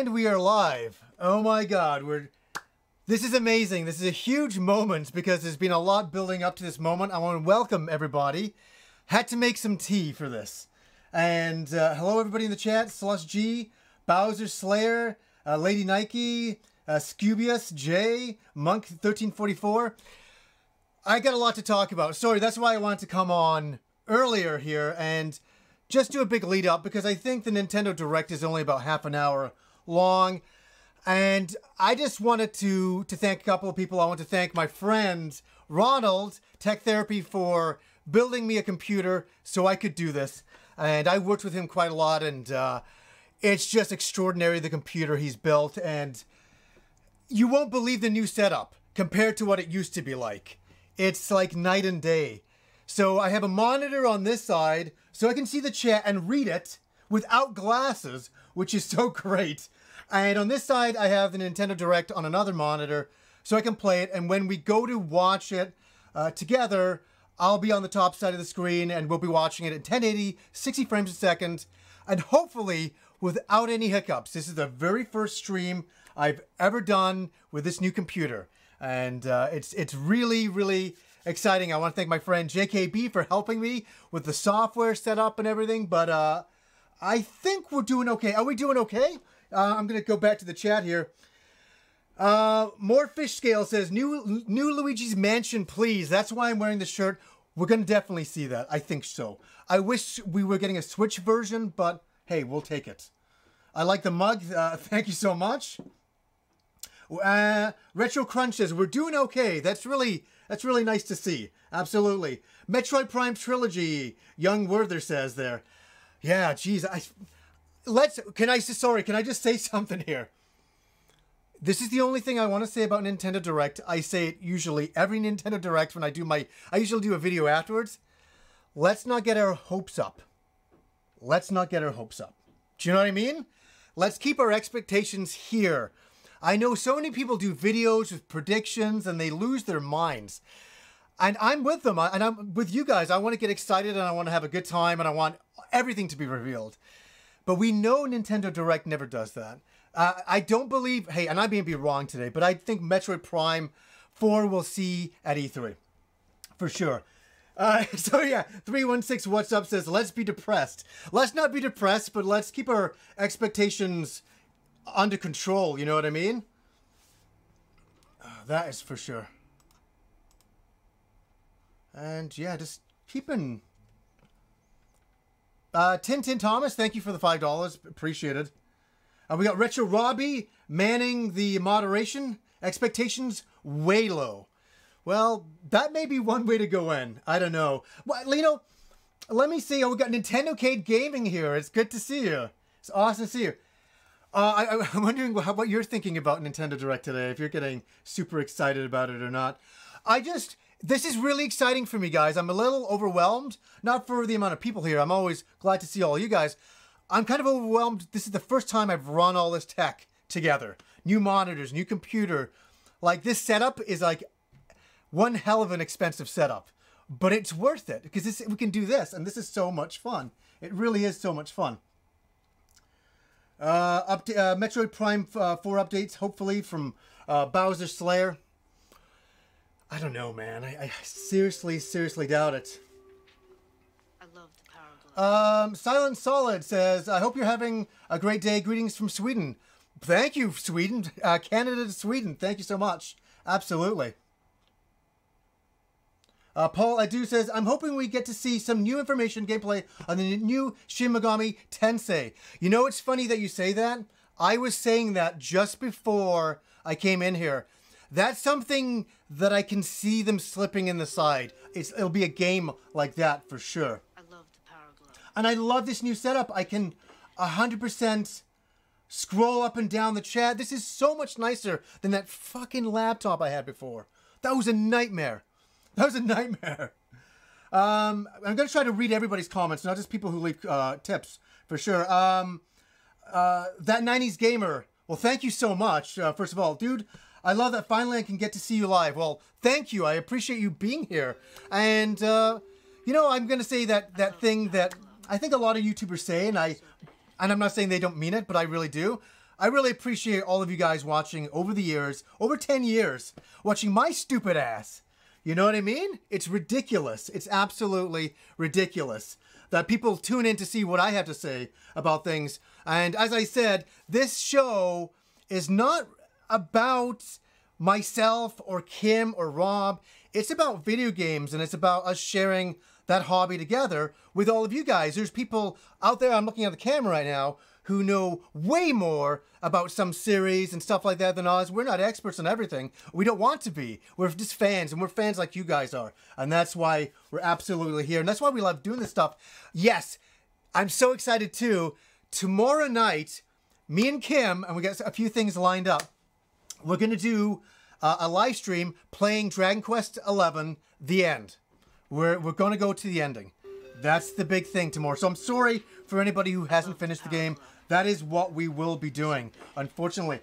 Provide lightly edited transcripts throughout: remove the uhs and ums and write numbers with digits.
And we are live. Oh my God, this is amazing. This is a huge moment because there's been a lot building up to this moment. I want to welcome everybody. Had to make some tea for this. And hello everybody in the chat. Slush G, Bowser Slayer, Lady Nike, Scubius, J, Monk 1344. I got a lot to talk about. Sorry, that's why I wanted to come on earlier here and just do a big lead up because I think the Nintendo Direct is only about half an hour long. And I just wanted to thank a couple of people. I want to thank my friend Ronald, Tech Therapy, for building me a computer so I could do this. And I worked with him quite a lot, and it's just extraordinary, the computer he's built. And you won't believe the new setup compared to what it used to be like. It's like night and day. So I have a monitor on this side so I can see the chat and read it without glasses, which is so great. And on this side, I have the Nintendo Direct on another monitor so I can play it. And when we go to watch it together, I'll be on the top side of the screen and we'll be watching it at 1080, 60 frames a second, and hopefully without any hiccups. This is the very first stream I've ever done with this new computer. And it's really, really exciting. I want to thank my friend JKB for helping me with the software setup and everything. But I think we're doing okay. Are we doing okay? I'm going to go back to the chat here. More Fish Scale says, new Luigi's Mansion, please. That's why I'm wearing the shirt. We're going to definitely see that. I think so. I wish we were getting a Switch version, but hey, we'll take it. I like the mug. Thank you so much. Retro Crunch says, we're doing okay. That's really nice to see. Absolutely. Metroid Prime Trilogy, Young Werther says there. Yeah, geez. Can I just say something here? This is the only thing I want to say about Nintendo Direct. I say it usually every Nintendo Direct when I usually do a video afterwards. Let's not get our hopes up. Let's not get our hopes up. Do you know what I mean? Let's keep our expectations here. I know so many people do videos with predictions and they lose their minds. And I'm with them, and I'm with you guys. I want to get excited and I want to have a good time and I want everything to be revealed. But we know Nintendo Direct never does that. I don't believe, hey, and I may be wrong today, but I think Metroid Prime 4 we'll see at E3. For sure. So yeah, 316 What's Up says, let's be depressed. Let's not be depressed, but let's keep our expectations under control, you know what I mean? That is for sure. And yeah, just keeping... Tintin Thomas, thank you for the $5. Appreciate it. We got Retro Robbie manning the moderation. Expectations way low. Well, that may be one way to go in. I don't know. Well, you know, let me see. Oh, we got Nintendo Cade Gaming here. It's good to see you. It's awesome to see you. I'm wondering what you're thinking about Nintendo Direct today, if you're getting super excited about it or not. This is really exciting for me, guys. I'm a little overwhelmed, not for the amount of people here. I'm always glad to see all you guys. I'm kind of overwhelmed. This is the first time I've run all this tech together. New monitors, new computer. Like, this setup is like one hell of an expensive setup. But it's worth it, because we can do this, and this is so much fun. It really is so much fun. Metroid Prime 4 updates, hopefully, from Bowser Slayer. I don't know, man. I seriously doubt it. I love the power glove. Silent Solid says, I hope you're having a great day. Greetings from Sweden. Thank you, Sweden. Canada to Sweden. Thank you so much. Absolutely. Paul Adu says, I'm hoping we get to see some new information gameplay on the new Shin Megami Tensei. You know, it's funny that you say that. I was saying that just before I came in here. That's something that I can see them slipping in the side. It'll be a game like that for sure. I love the power glove. And I love this new setup. I can 100% scroll up and down the chat. This is so much nicer than that fucking laptop I had before. That was a nightmare. That was a nightmare. I'm going to try to read everybody's comments, not just people who leave tips, for sure. That 90s Gamer. Well, thank you so much. First of all, dude, I love that finally I can get to see you live. Well, thank you. I appreciate you being here. And, you know, I'm going to say that thing that I think a lot of YouTubers say, and I'm not saying they don't mean it, but I really do. I really appreciate all of you guys watching over the years, over 10 years, watching my stupid ass. You know what I mean? It's ridiculous. It's absolutely ridiculous that people tune in to see what I have to say about things. And as I said, this show is not about myself or Kim or Rob. It's about video games, and it's about us sharing that hobby together with all of you guys. There's people out there, I'm looking at the camera right now, who know way more about some series and stuff like that than us. We're not experts on everything. We don't want to be. We're just fans, and we're fans like you guys are. And that's why we're absolutely here. And that's why we love doing this stuff. Yes, I'm so excited too. Tomorrow night, me and Kim, and we got a few things lined up, we're going to do a live stream playing Dragon Quest XI, The End. We're going to go to the ending. That's the big thing tomorrow. So I'm sorry for anybody who hasn't finished the game. That is what we will be doing, unfortunately.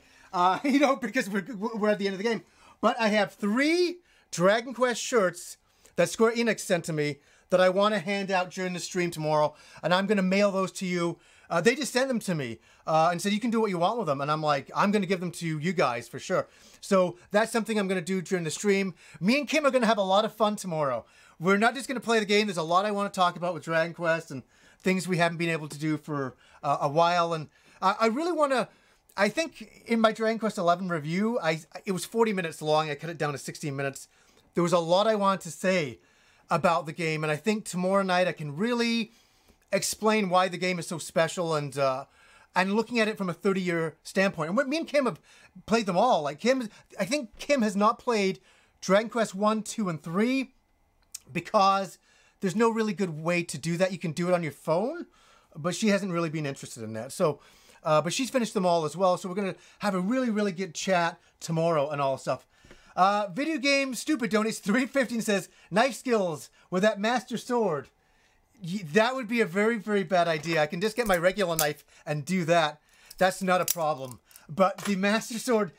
You know, because we're at the end of the game. But I have 3 Dragon Quest shirts that Square Enix sent to me that I want to hand out during the stream tomorrow. And I'm going to mail those to you. They just sent them to me and said, you can do what you want with them. And I'm like, I'm going to give them to you guys for sure. So that's something I'm going to do during the stream. Me and Kim are going to have a lot of fun tomorrow. We're not just going to play the game. There's a lot I want to talk about with Dragon Quest and things we haven't been able to do for a while. And I really want to, I think in my Dragon Quest XI review, it was 40 minutes long. I cut it down to 16 minutes. There was a lot I wanted to say about the game. And I think tomorrow night I can really explain why the game is so special and looking at it from a 30-year standpoint. And me and Kim have played them all. Like I think Kim has not played Dragon Quest 1, 2, and 3 because there's no really good way to do that. You can do it on your phone, but she hasn't really been interested in that. So, but she's finished them all as well. So we're going to have a really, really good chat tomorrow and all stuff. Video game stupid donates $3.50 and says, knife skills with that master sword. That would be a very, very bad idea. I can just get my regular knife and do that. That's not a problem. But the master sword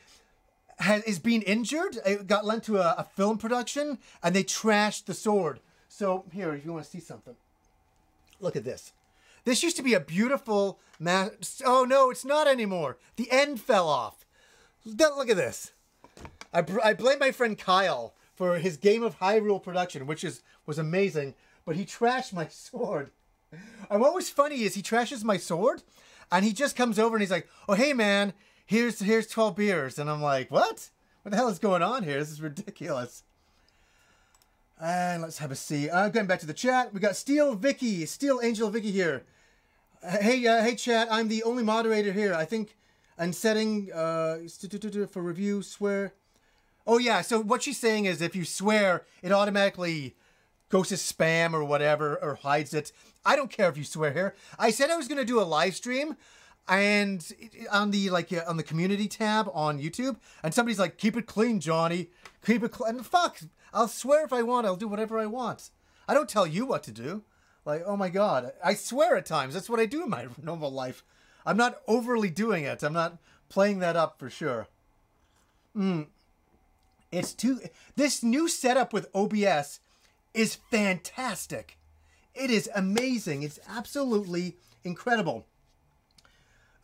is being injured. It got lent to a film production, and they trashed the sword. So here, if you want to see something, look at this. This used to be a beautiful oh no, it's not anymore. The end fell off. Look at this. I blame my friend Kyle for his Game of Hyrule production, which was amazing. But he trashed my sword. And what was funny is he trashes my sword, and he just comes over and he's like, oh, hey, man, here's 12 beers. And I'm like, what? What the hell is going on here? This is ridiculous. And let's have a see. Going back to the chat, we got Steel Angel Vicky here. Hey, chat, I'm the only moderator here. I think I'm setting for review, swear. Oh, yeah, so what she's saying is if you swear, it automatically goes to spam or whatever, or hides it. I don't care if you swear here. I said I was going to do a live stream and on the community tab on YouTube, and somebody's like, keep it clean, Johnny. Keep it clean. And fuck, I'll swear if I want. I'll do whatever I want. I don't tell you what to do. Like, oh my God. I swear at times. That's what I do in my normal life. I'm not overly doing it. I'm not playing that up for sure. This new setup with OBS is fantastic. It is amazing. It's absolutely incredible.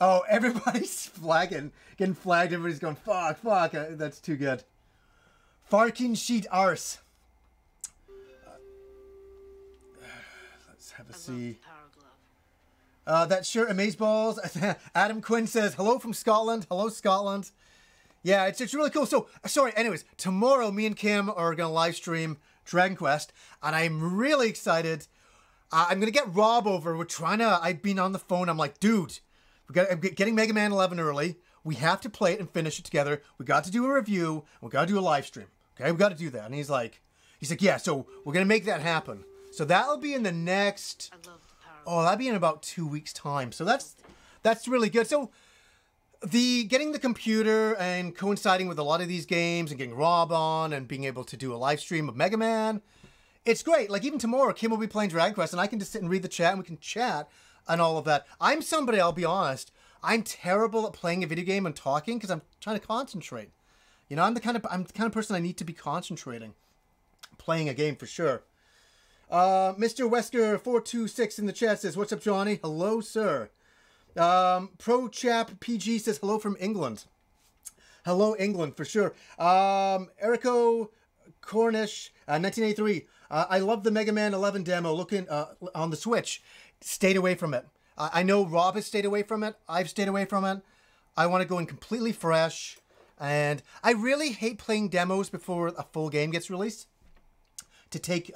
Oh, everybody's getting flagged. Everybody's going, fuck. That's too good. Farking sheet arse. Let's have a see. That shirt, Amazeballs. Adam Quinn says, hello from Scotland. Hello, Scotland. Yeah, it's really cool. So, sorry, anyways, tomorrow me and Kim are going to live stream Dragon Quest, and I'm really excited. I'm going to get Rob over. I've been on the phone. I'm like, dude, I'm getting Mega Man 11 early. We have to play it and finish it together. We got to do a review. We got to do a live stream. Okay, we got to do that. And he's like, yeah, so we're going to make that happen. So that'll be in the next, that'll be in about 2 weeks' time. So that's really good. So getting the computer and coinciding with a lot of these games and getting Rob on and being able to do a live stream of Mega Man, it's great. Like even tomorrow, Kim will be playing Dragon Quest and I can just sit and read the chat and we can chat and all of that. I'm somebody, I'll be honest, I'm terrible at playing a video game and talking because I'm trying to concentrate. You know, I'm the kind of person I need to be concentrating. Playing a game for sure. Mr. Wesker426 in the chat says, what's up, Johnny? Hello, sir. Pro Chap PG says hello from England. Hello, England, for sure. Erico Cornish, 1983. I love the Mega Man 11 demo looking on the Switch. Stayed away from it. I know Rob has stayed away from it. I've stayed away from it. I want to go in completely fresh. And I really hate playing demos before a full game gets released. To take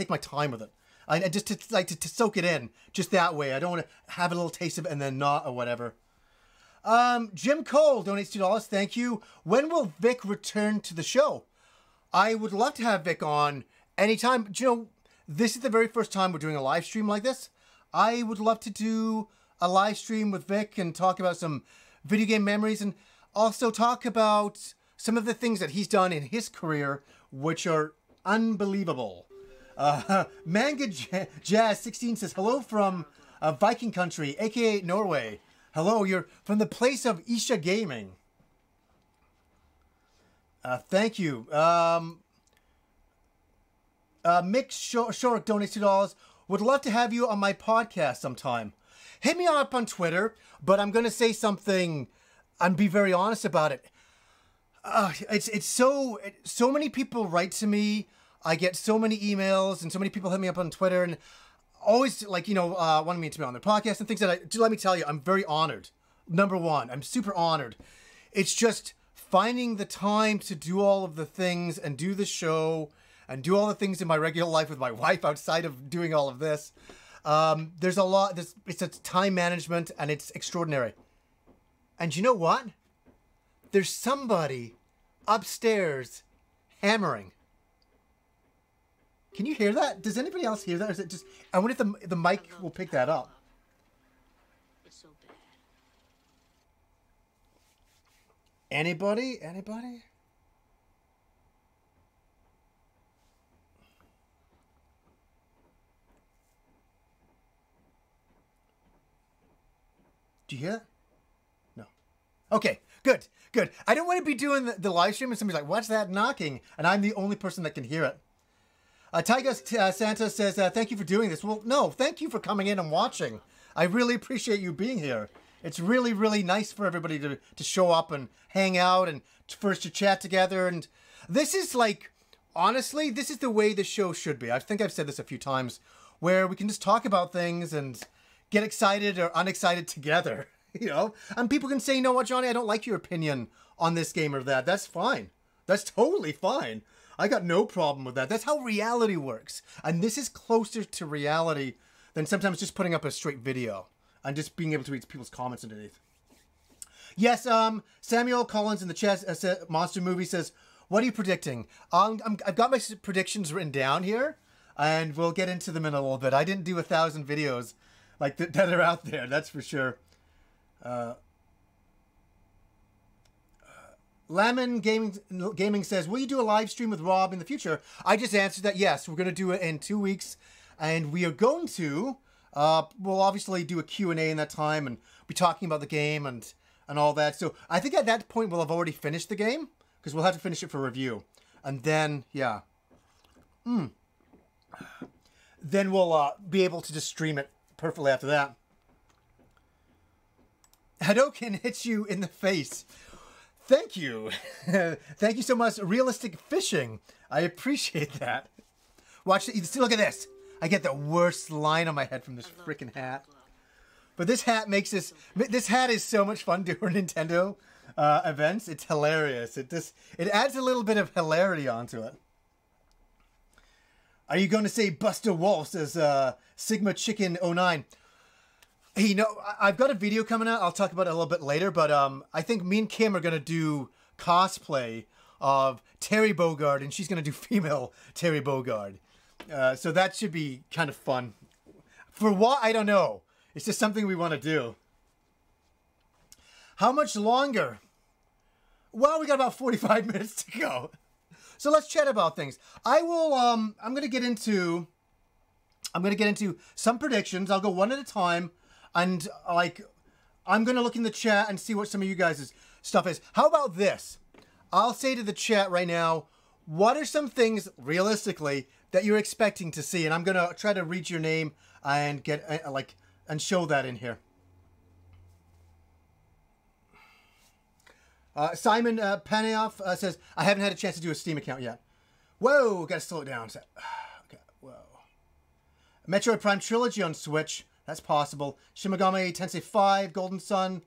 my time with it. I just to soak it in. Just that way. I don't want to have a little taste of it and then not or whatever. Jim Cole donates $2. Thank you. When will Vic return to the show? I would love to have Vic on anytime. Do you know, this is the very first time we're doing a live stream like this. I would love to do a live stream with Vic and talk about some video game memories and also talk about some of the things that he's done in his career, which are unbelievable. Manga Jazz 16 says, hello from Viking country, aka Norway. Hello, you're from the place of Isha Gaming. Thank you. Mick Shorrock donates $2. Would love to have you on my podcast sometime. Hit me up on Twitter, but I'm going to say something and be very honest about it. It's so many people write to me. I get so many emails and so many people hit me up on Twitter and always wanting me to be on their podcast and things that let me tell you, I'm very honored. Number one, I'm super honored. It's just finding the time to do all of the things and do the show and do all the things in my regular life with my wife outside of doing all of this. There's a lot. It's a time management and it's extraordinary. And you know what? There's somebody upstairs hammering. Can you hear that? Does anybody else hear that? Or is it just? I wonder if the mic will pick that up. It's so bad. Anybody? Anybody? Do you hear that? No. Okay, good, good. I don't want to be doing the live stream and somebody's like, what's that knocking? And I'm the only person that can hear it. Tyga Santa says, thank you for doing this. Well, no, thank you for coming in and watching. I really appreciate you being here. It's really, really nice for everybody to show up and hang out and for us to chat together. And this is like, honestly, this is the way the show should be. I think I've said this a few times, where we can just talk about things and get excited or unexcited together, you know? And people can say, you know what, Johnny, I don't like your opinion on this game or that. That's fine. That's totally fine. I got no problem with that. That's how reality works. And this is closer to reality than sometimes just putting up a straight video and just being able to read people's comments underneath. Yes, Samuel Collins in the chat Monster Movie says, what are you predicting? I've got my predictions written down here, and we'll get into them in a little bit. I didn't do 1,000 videos like that are out there, that's for sure. Lemon Gaming says, will you do a live stream with Rob in the future? I just answered that yes. We're going to do it in 2 weeks. And we are going to, we'll obviously do a Q&A in that time and be talking about the game and all that. So I think at that point we'll have already finished the game because we'll have to finish it for review. And then, yeah. Then we'll be able to just stream it perfectly after that. Hadouken hits you in the face. Thank you. Thank you so much. Realistic fishing. I appreciate that. Watch it. Look at this. I get the worst line on my head from this freaking hat. But this hat makes this hat is so much fun during Nintendo events. It's hilarious. It adds a little bit of hilarity onto it. Are you going to say Buster Wolf, says Sigma Chicken 09? Hey, you know, I've got a video coming out. I'll talk about it a little bit later, but I think me and Kim are going to do cosplay of Terry Bogard, and she's going to do female Terry Bogard. So that should be kind of fun. For what? I don't know. It's just something we want to do. How much longer? Well, we got about 45 minutes to go. So let's chat about things. I will, I'm going to get into some predictions. I'll go one at a time. And, like, I'm going to look in the chat and see what some of you guys' stuff is. How about this? I'll say to the chat right now, what are some things, realistically, that you're expecting to see? And I'm going to try to read your name and get, and show that in here. Simon Paneoff says, I haven't had a chance to do a Steam account yet. Whoa, gotta slow it down. Okay, whoa. Metroid Prime Trilogy on Switch. That's possible. Shin Megami Tensei 5, Golden Sun.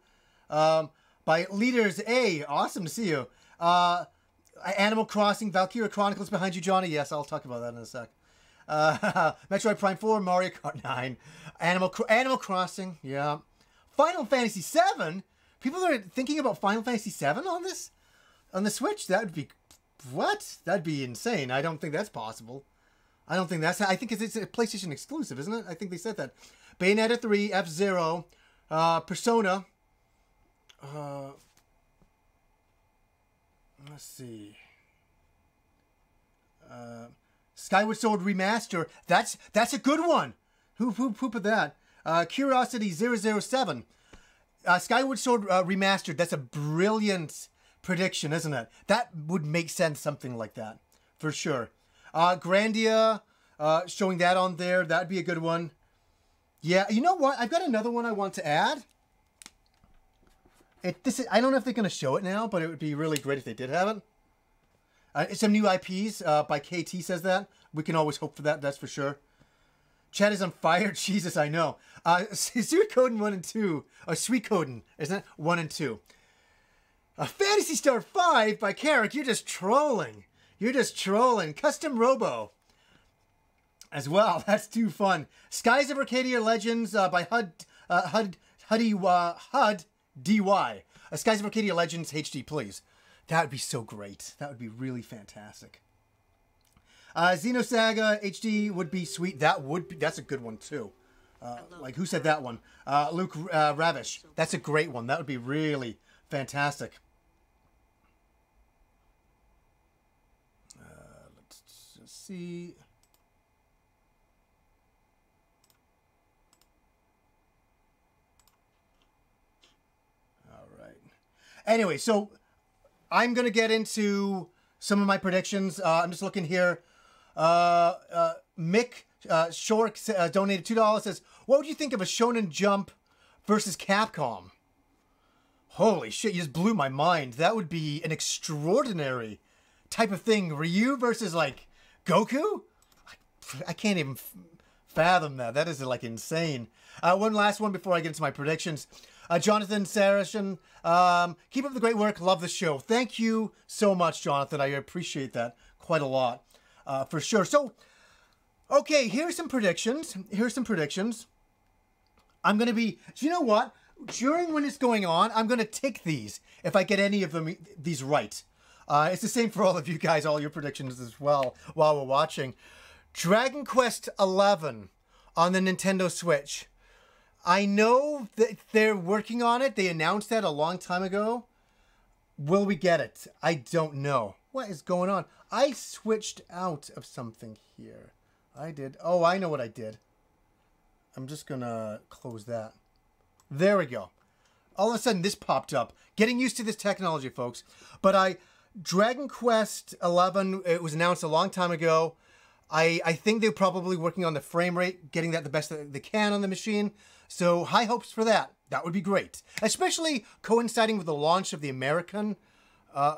By Leaders A. Awesome to see you. Animal Crossing, Valkyria Chronicles behind you, Johnny. Yes, I'll talk about that in a sec. Metroid Prime 4, Mario Kart 9. Animal Crossing, yeah. Final Fantasy 7? People are thinking about Final Fantasy 7 on this? On the Switch? That would be... What? That'd be insane. I don't think that's possible. I don't think that's... I think it's a PlayStation exclusive, isn't it? I think they said that. Bayonetta 3, F-Zero, Persona. Let's see. Skyward Sword Remaster. That's a good one. Who put that? Curiosity 007. Skyward Sword Remastered. That's a brilliant prediction, isn't it? That would make sense, something like that. For sure. Grandia, showing that on there. That'd be a good one. Yeah, you know what? I've got another one I want to add. I don't know if they're going to show it now, but it would be really great if they did have it. Some new IPs by KT says that. We can always hope for that, that's for sure. Chat is on fire. Jesus, I know. Suikoden 1 and 2. Or Suikoden, isn't it? 1 and 2. Phantasy Star 5 by Carrick. You're just trolling. You're just trolling. Custom Robo. As well. That's too fun. Skies of Arcadia Legends by HUD DY. Skies of Arcadia Legends HD, please. That would be so great. That would be really fantastic. Xenosaga HD would be sweet. That's a good one too. Like, who said that one? Luke Ravish. That's a great one. That would be really fantastic. Let's just see. All right. Anyway, so I'm going to get into some of my predictions. I'm just looking here. Mick Shork donated $2. Says, what would you think of a Shonen Jump versus Capcom? Holy shit, you just blew my mind. That would be an extraordinary type of thing. Ryu versus, like, Goku? I can't even fathom that. That is, like, insane. One last one before I get into my predictions. Jonathan Saracen, keep up the great work. Love the show. Thank you so much, Jonathan. I appreciate that quite a lot, for sure. So, okay, here's some predictions. I'm going to be... Do you know what? During when it's going on, I'm going to tick these if I get any of these right. It's the same for all of you guys, all your predictions as well, while we're watching. Dragon Quest XI on the Nintendo Switch. I know that they're working on it. They announced that a long time ago. Will we get it? I don't know. What is going on? I switched out of something here. I did. Oh, I know what I did. I'm just going to close that. There we go. All of a sudden, this popped up. Getting used to this technology, folks. But Dragon Quest XI, it was announced a long time ago. I think they're probably working on the frame rate, getting that the best that they can on the machine. So high hopes for that. That would be great. Especially coinciding with the launch of the American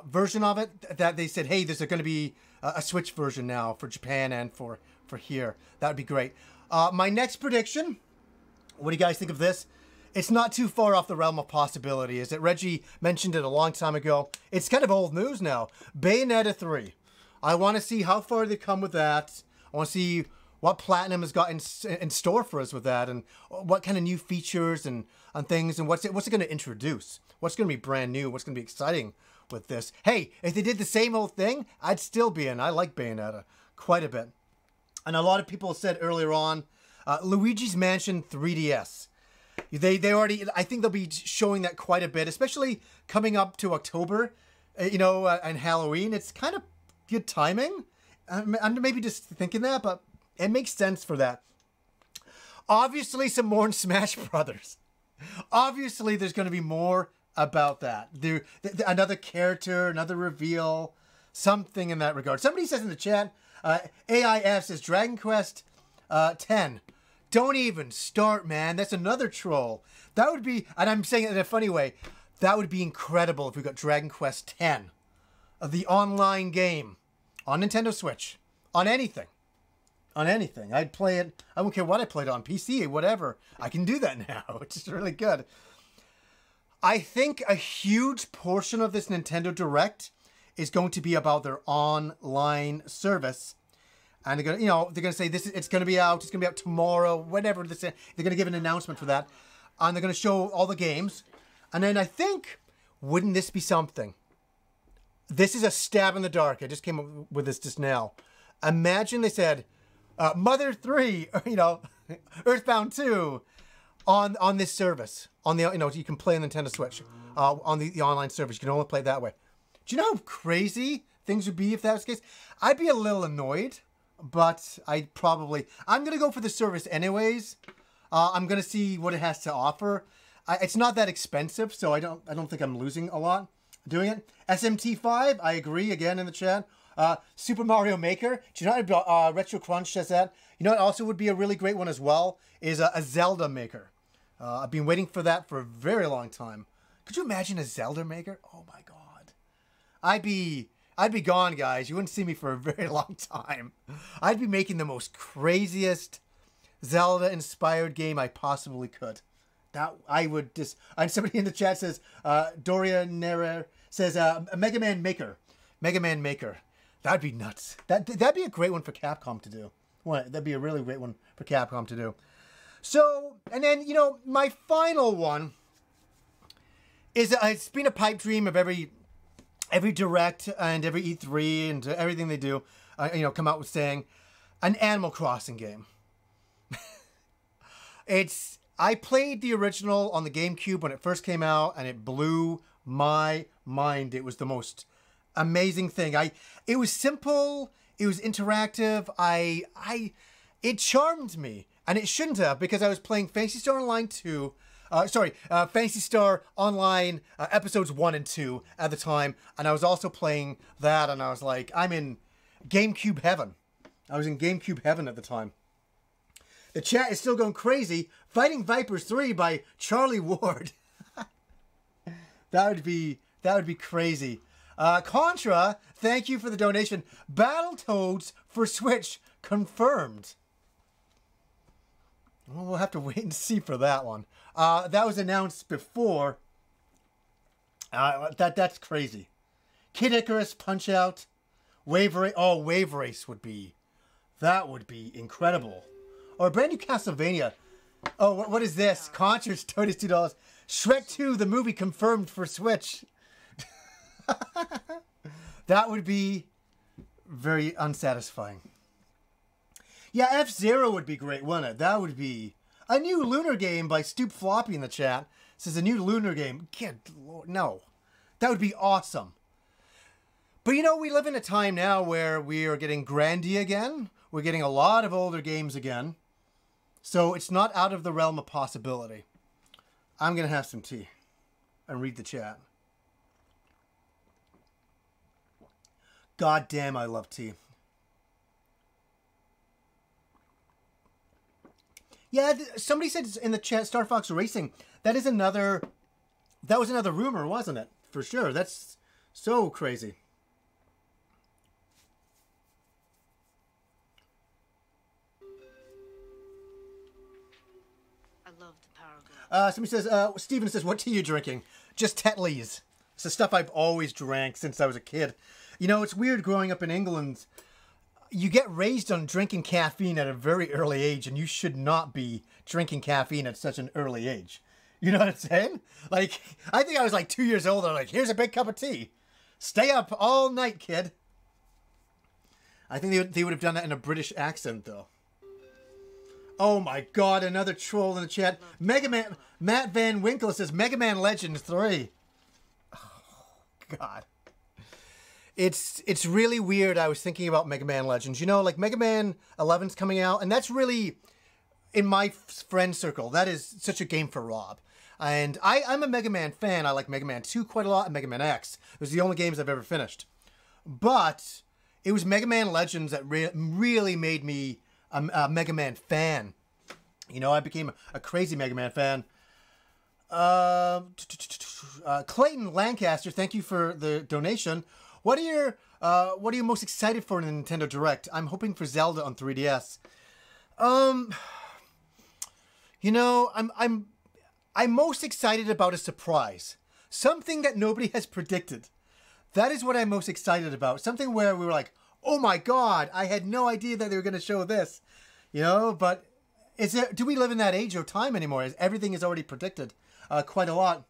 version of it. That they said, hey, there's going to be a Switch version now for Japan and for here. That would be great. My next prediction, what do you guys think of this? It's not too far off the realm of possibility, is it? Reggie mentioned it a long time ago. It's kind of old news now. Bayonetta 3. I want to see how far they come with that. I want to see what Platinum has got in store for us with that, and what kind of new features and things, and what's it going to introduce? What's going to be brand new? What's going to be exciting with this? Hey, if they did the same old thing, I'd still be in. I like Bayonetta quite a bit. And a lot of people said earlier on, Luigi's Mansion 3DS. They already, I think they'll be showing that quite a bit, especially coming up to October, and Halloween. It's kind of good timing. I'm maybe just thinking that, but it makes sense for that. Obviously, some more in Smash Brothers. Obviously, there's going to be more about that. Another character, another reveal, something in that regard. Somebody says in the chat, AIF says Dragon Quest 10. Don't even start, man. That's another troll. That would be, and I'm saying it in a funny way, That would be incredible if we got Dragon Quest X, the online game, on Nintendo Switch, on anything. On anything. I'd play it. I don't care what I played on, PC, whatever. I can do that now, which is really good. I think a huge portion of this Nintendo Direct is going to be about their online service. And they're gonna, they're gonna say it's gonna be out tomorrow, whatever. They're gonna give an announcement for that, and they're gonna show all the games. And then I think, wouldn't this be something? This is a stab in the dark. I just came up with this just now. Imagine they said, Mother 3, Earthbound 2, on this service, on the you can play on Nintendo Switch, on the online service. You can only play it that way. Do you know how crazy things would be if that was the case? I'd be a little annoyed. But I'm going to go for the service anyways. I'm going to see what it has to offer. It's not that expensive, so I don't think I'm losing a lot doing it. SMT5, I agree, again in the chat. Super Mario Maker, do you know Retro Crunch says that? You know what also would be a really great one as well? Is a Zelda Maker. I've been waiting for that for a very long time. Could you imagine a Zelda Maker? Oh my god. I'd be gone, guys. You wouldn't see me for a very long time. I'd be making the most craziest Zelda-inspired game I possibly could. That I would just... And somebody in the chat says, Doria Nerer says, Mega Man Maker. Mega Man Maker. That'd be nuts. That'd be a great one for Capcom to do. That'd be a really great one for Capcom to do. So, and then, my final one is... it's been a pipe dream of every Direct and every E3 and everything they do, come out with saying an Animal Crossing game. I played the original on the GameCube when it first came out, and it blew my mind. It was the most amazing thing. It was simple. It was interactive. It charmed me, and it shouldn't have, because I was playing Phantasy Star Online 2. Phantasy Star Online episodes 1 and 2 at the time, and I was also playing that, and I was like, I'm in GameCube heaven. I was in GameCube heaven at the time. The chat is still going crazy. Fighting Vipers 3 by Charlie Ward. That would be crazy. Contra, thank you for the donation. Battletoads for Switch confirmed. Well, we'll have to wait and see for that one. That was announced before. That's crazy. Kid Icarus, Punch-Out, Wave Race. Oh, Wave Race would be incredible. Or a brand new Castlevania. Oh, what is this? Contra's $22. Shrek 2, the movie confirmed for Switch. That would be very unsatisfying. Yeah, F-Zero would be great, wouldn't it? That would be a new Lunar game by Stoop Floppy in the chat. Says a new Lunar game. Good Lord, no. That would be awesome. But we live in a time now where we are getting Grandia again. We're getting a lot of older games again. So it's not out of the realm of possibility. I'm going to have some tea and read the chat. God damn, I love tea. Yeah, somebody said in the chat, Star Fox Racing. That was another rumor, wasn't it? For sure. That's so crazy. I love the Power Glove. Somebody says, Steven says, what tea are you drinking? Just Tetley's. It's the stuff I've always drank since I was a kid. It's weird growing up in England. You get raised on drinking caffeine at a very early age, and you should not be drinking caffeine at such an early age. You know what I'm saying? Like, I think I was like 2 years old. They're like, here's a big cup of tea. Stay up all night, kid. I think they would have done that in a British accent, though. Oh my god, another troll in the chat. Mega Man, Matt Van Winkle says Mega Man Legends 3. Oh, god. It's really weird. I was thinking about Mega Man Legends. Like Mega Man 11's coming out, and that's really, in my friend circle, that is such a game for Rob. And I'm a Mega Man fan. I like Mega Man 2 quite a lot, and Mega Man X. Those are the only games I've ever finished. But it was Mega Man Legends that really made me a Mega Man fan. I became a crazy Mega Man fan. Clayton Lancaster, thank you for the donation. What are you most excited for in the Nintendo Direct? I'm hoping for Zelda on 3DS. You know, I'm most excited about a surprise. Something that nobody has predicted. That is what I'm most excited about. Something where we were like, oh my god, I had no idea that they were going to show this. You know, but do we live in that age or time anymore? Everything is already predicted quite a lot.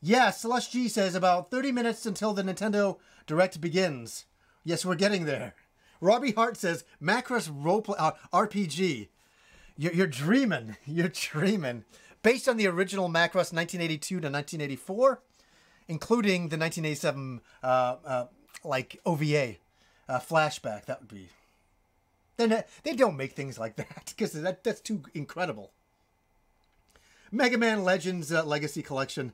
Yeah, Celeste G says about 30 minutes until the Nintendo Direct begins. Yes, we're getting there. Robbie Hart says Macross RPG. You're dreaming. You're dreaming. Based on the original Macross 1982 to 1984, including the 1987 like OVA flashback. That would be. They don't make things like that because that's too incredible. Mega Man Legends Legacy Collection.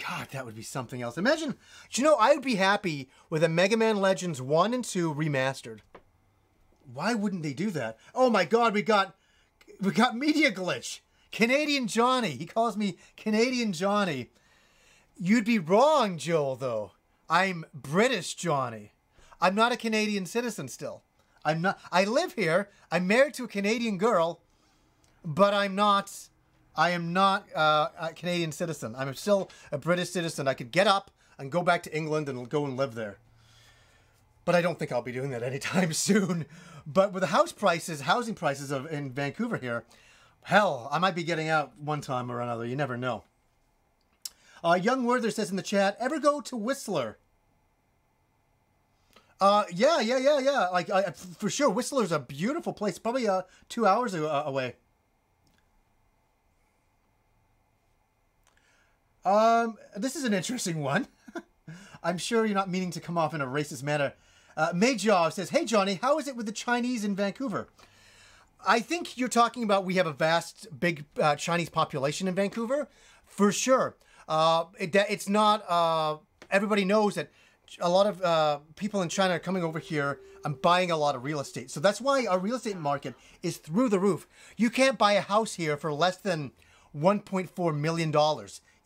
God, that would be something else. Imagine, you know, I would be happy with a Mega Man Legends 1 and 2 remastered. Why wouldn't they do that? Oh my god, we got Media Glitch. Canadian Johnny. He calls me Canadian Johnny. You'd be wrong, Joel, though. I'm British Johnny. I'm not a Canadian citizen still. I'm not. I live here. I'm married to a Canadian girl, but I am not a Canadian citizen. I'm still a British citizen. I could get up and go back to England and go and live there. But I don't think I'll be doing that anytime soon. But with the housing prices in Vancouver here, hell, I might be getting out one time or another. You never know. Young Werther says in the chat, ever go to Whistler? Yeah. Like, for sure, Whistler's a beautiful place. Probably 2 hours away. This is an interesting one. I'm sure you're not meaning to come off in a racist manner. Mayjaw says, hey, Johnny, how is it with the Chinese in Vancouver? I think you're talking about we have a vast, big Chinese population in Vancouver. For sure. It's not... everybody knows that a lot of people in China are coming over here and buying a lot of real estate. So that's why our real estate market is through the roof. You can't buy a house here for less than $1.4 million,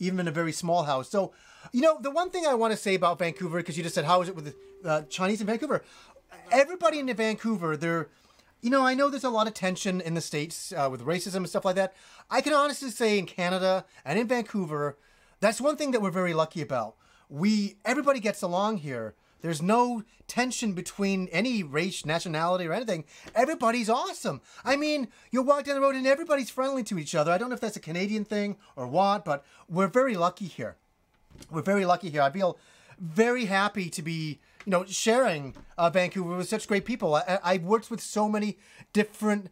even in a very small house. So, you know, the one thing I want to say about Vancouver, because you just said, how is it with the Chinese in Vancouver? Everybody in Vancouver, they're... You know, I know there's a lot of tension in the States with racism and stuff like that. I can honestly say in Canada and in Vancouver, that's one thing that we're very lucky about. Everybody gets along here. There's no tension between any race, nationality, or anything. Everybody's awesome. I mean, you walk down the road and everybody's friendly to each other. I don't know if that's a Canadian thing or what, but we're very lucky here. We're very lucky here. I feel very happy to be, you know, sharing Vancouver with such great people. I've worked with so many different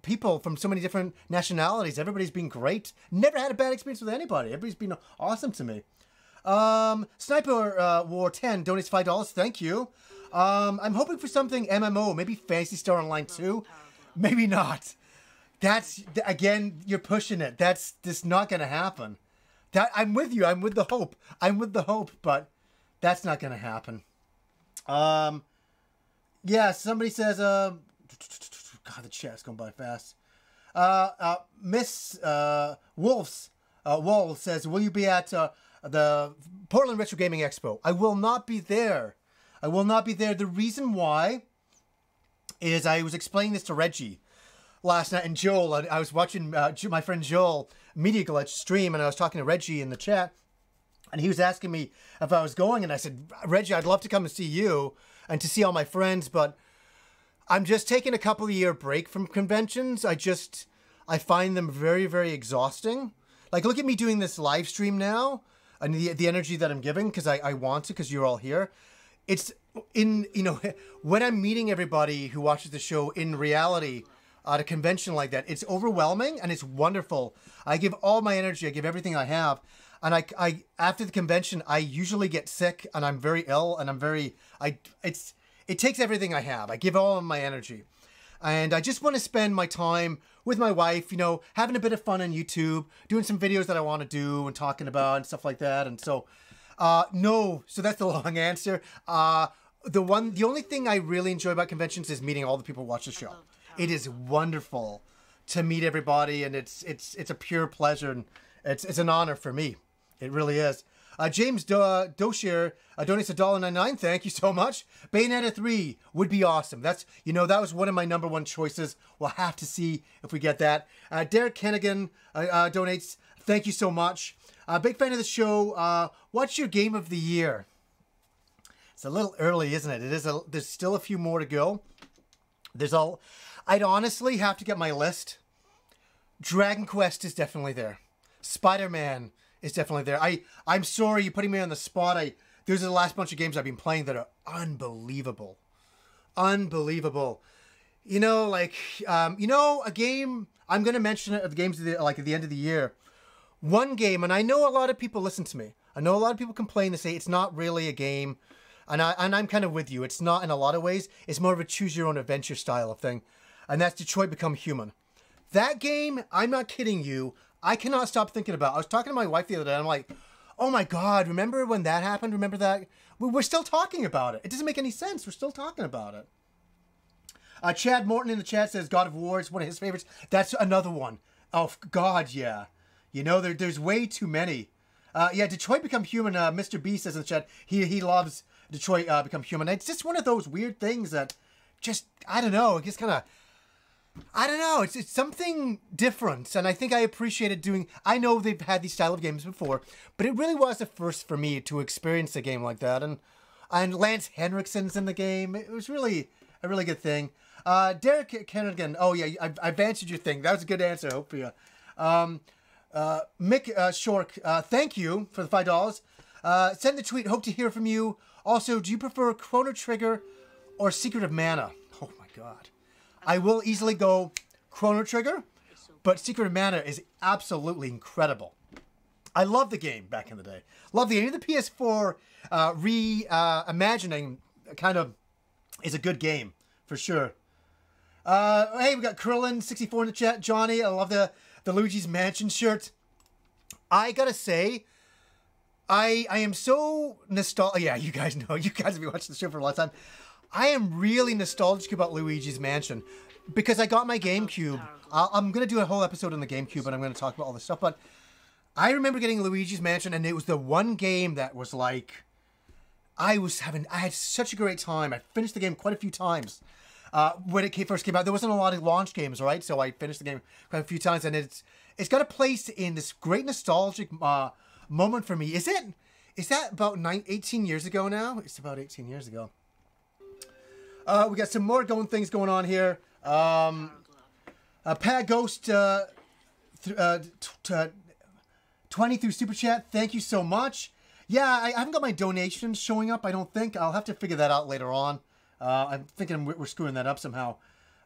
people from so many different nationalities. Everybody's been great. Never had a bad experience with anybody. Everybody's been awesome to me. Sniper War 10 donates $5. Thank you. I'm hoping for something MMO, maybe Phantasy Star Online 2. Maybe not. That's, again, you're pushing it. That's just not going to happen. I'm with you. I'm with the hope. But that's not going to happen. Yeah, somebody says, God, the chat's going by fast. Miss Wolves says, will you be at the Portland Retro Gaming Expo? I will not be there. The reason why is I was explaining this to Reggie last night, and Joel, I was watching my friend Joel Media Glitch stream, and I was talking to Reggie in the chat, and he was asking me if I was going, and I said, Reggie, I'd love to come and see you and to see all my friends, but I'm just taking a couple of year break from conventions. I find them very, very exhausting. Like, look at me doing this live stream now, and the energy that I'm giving, because I want to, because you're all here. It's you know, when I'm meeting everybody who watches the show in reality at a convention like that, it's overwhelming and it's wonderful. I give all my energy, I give everything I have. And I after the convention, I usually get sick and I'm very ill and it takes everything I have. I give all of my energy. And I just want to spend my time with my wife, you know, having a bit of fun on YouTube, doing some videos that I want to do and talking about and stuff like that. And so, no. So that's the long answer. The only thing I really enjoy about conventions is meeting all the people who watch the show. it is wonderful to meet everybody, and it's a pure pleasure, and it's an honor for me. It really is. James Doshier donates $1.99. Thank you so much. Bayonetta 3 would be awesome. That's, that was one of my number one choices. We'll have to see if we get that. Derek Kennigan donates. Thank you so much. Big fan of the show. What's your game of the year? It's a little early, isn't it? There's still a few more to go. I'd honestly have to get my list. Dragon Quest is definitely there. Spider-Man is definitely there. I'm sorry you're putting me on the spot. Those are the last bunch of games I've been playing that are unbelievable. Unbelievable. A game, I'm going to mention it at the games at the end of the year. One game, and I know a lot of people listen to me. I know a lot of people complain. They say it's not really a game. And I'm kind of with you. It's not in a lot of ways. It's more of a choose your own adventure style of thing. And that's Detroit Become Human. That game, I'm not kidding you, I cannot stop thinking about. I was talking to my wife the other day, and I'm like, oh my God, remember when that happened? Remember that? We're still talking about it. It doesn't make any sense. We're still talking about it. Chad Morton in the chat says God of War is one of his favorites. That's another one. Oh, God, yeah. There's way too many. Detroit Become Human, Mr. B says in the chat, he loves Detroit Become Human. It's just one of those weird things that just, I don't know, it just kind of, I don't know, it's something different, and I think I appreciated I know they've had these style of games before, but it really was a first for me to experience a game like that, and Lance Henriksen's in the game. It was really a really good thing. Derek Kennigan, oh yeah, I've answered your thing. That was a good answer, I hope for you. Mick Shork, thank you for the $5. Send the tweet, hope to hear from you. Also, do you prefer Chrono Trigger or Secret of Mana? Oh my God. I will easily go Chrono Trigger, but Secret of Mana is absolutely incredible. I love the game back in the day. Love the game. The PS4 reimagining kind of is a good game, for sure. Hey, we got Krillin64 in the chat. Johnny, I love the Luigi's Mansion shirt. I gotta say, I am so nostalgic. Yeah, you guys know. You guys have been watching the show for a long time. I am really nostalgic about Luigi's Mansion because I got my GameCube. I'm going to do a whole episode on the GameCube, and I'm going to talk about all this stuff. But I remember getting Luigi's Mansion, and it was the one game that was like, I had such a great time. I finished the game quite a few times. When it first came out, there wasn't a lot of launch games, right? So I finished the game quite a few times, and it's got a place in this great nostalgic moment for me. Is that about 18 years ago now? It's about 18 years ago. We got some more things going on here. Pat Ghost 20 through Super Chat. Thank you so much. Yeah, I haven't got my donations showing up, I don't think. I'll have to figure that out later on. I'm thinking we're screwing that up somehow.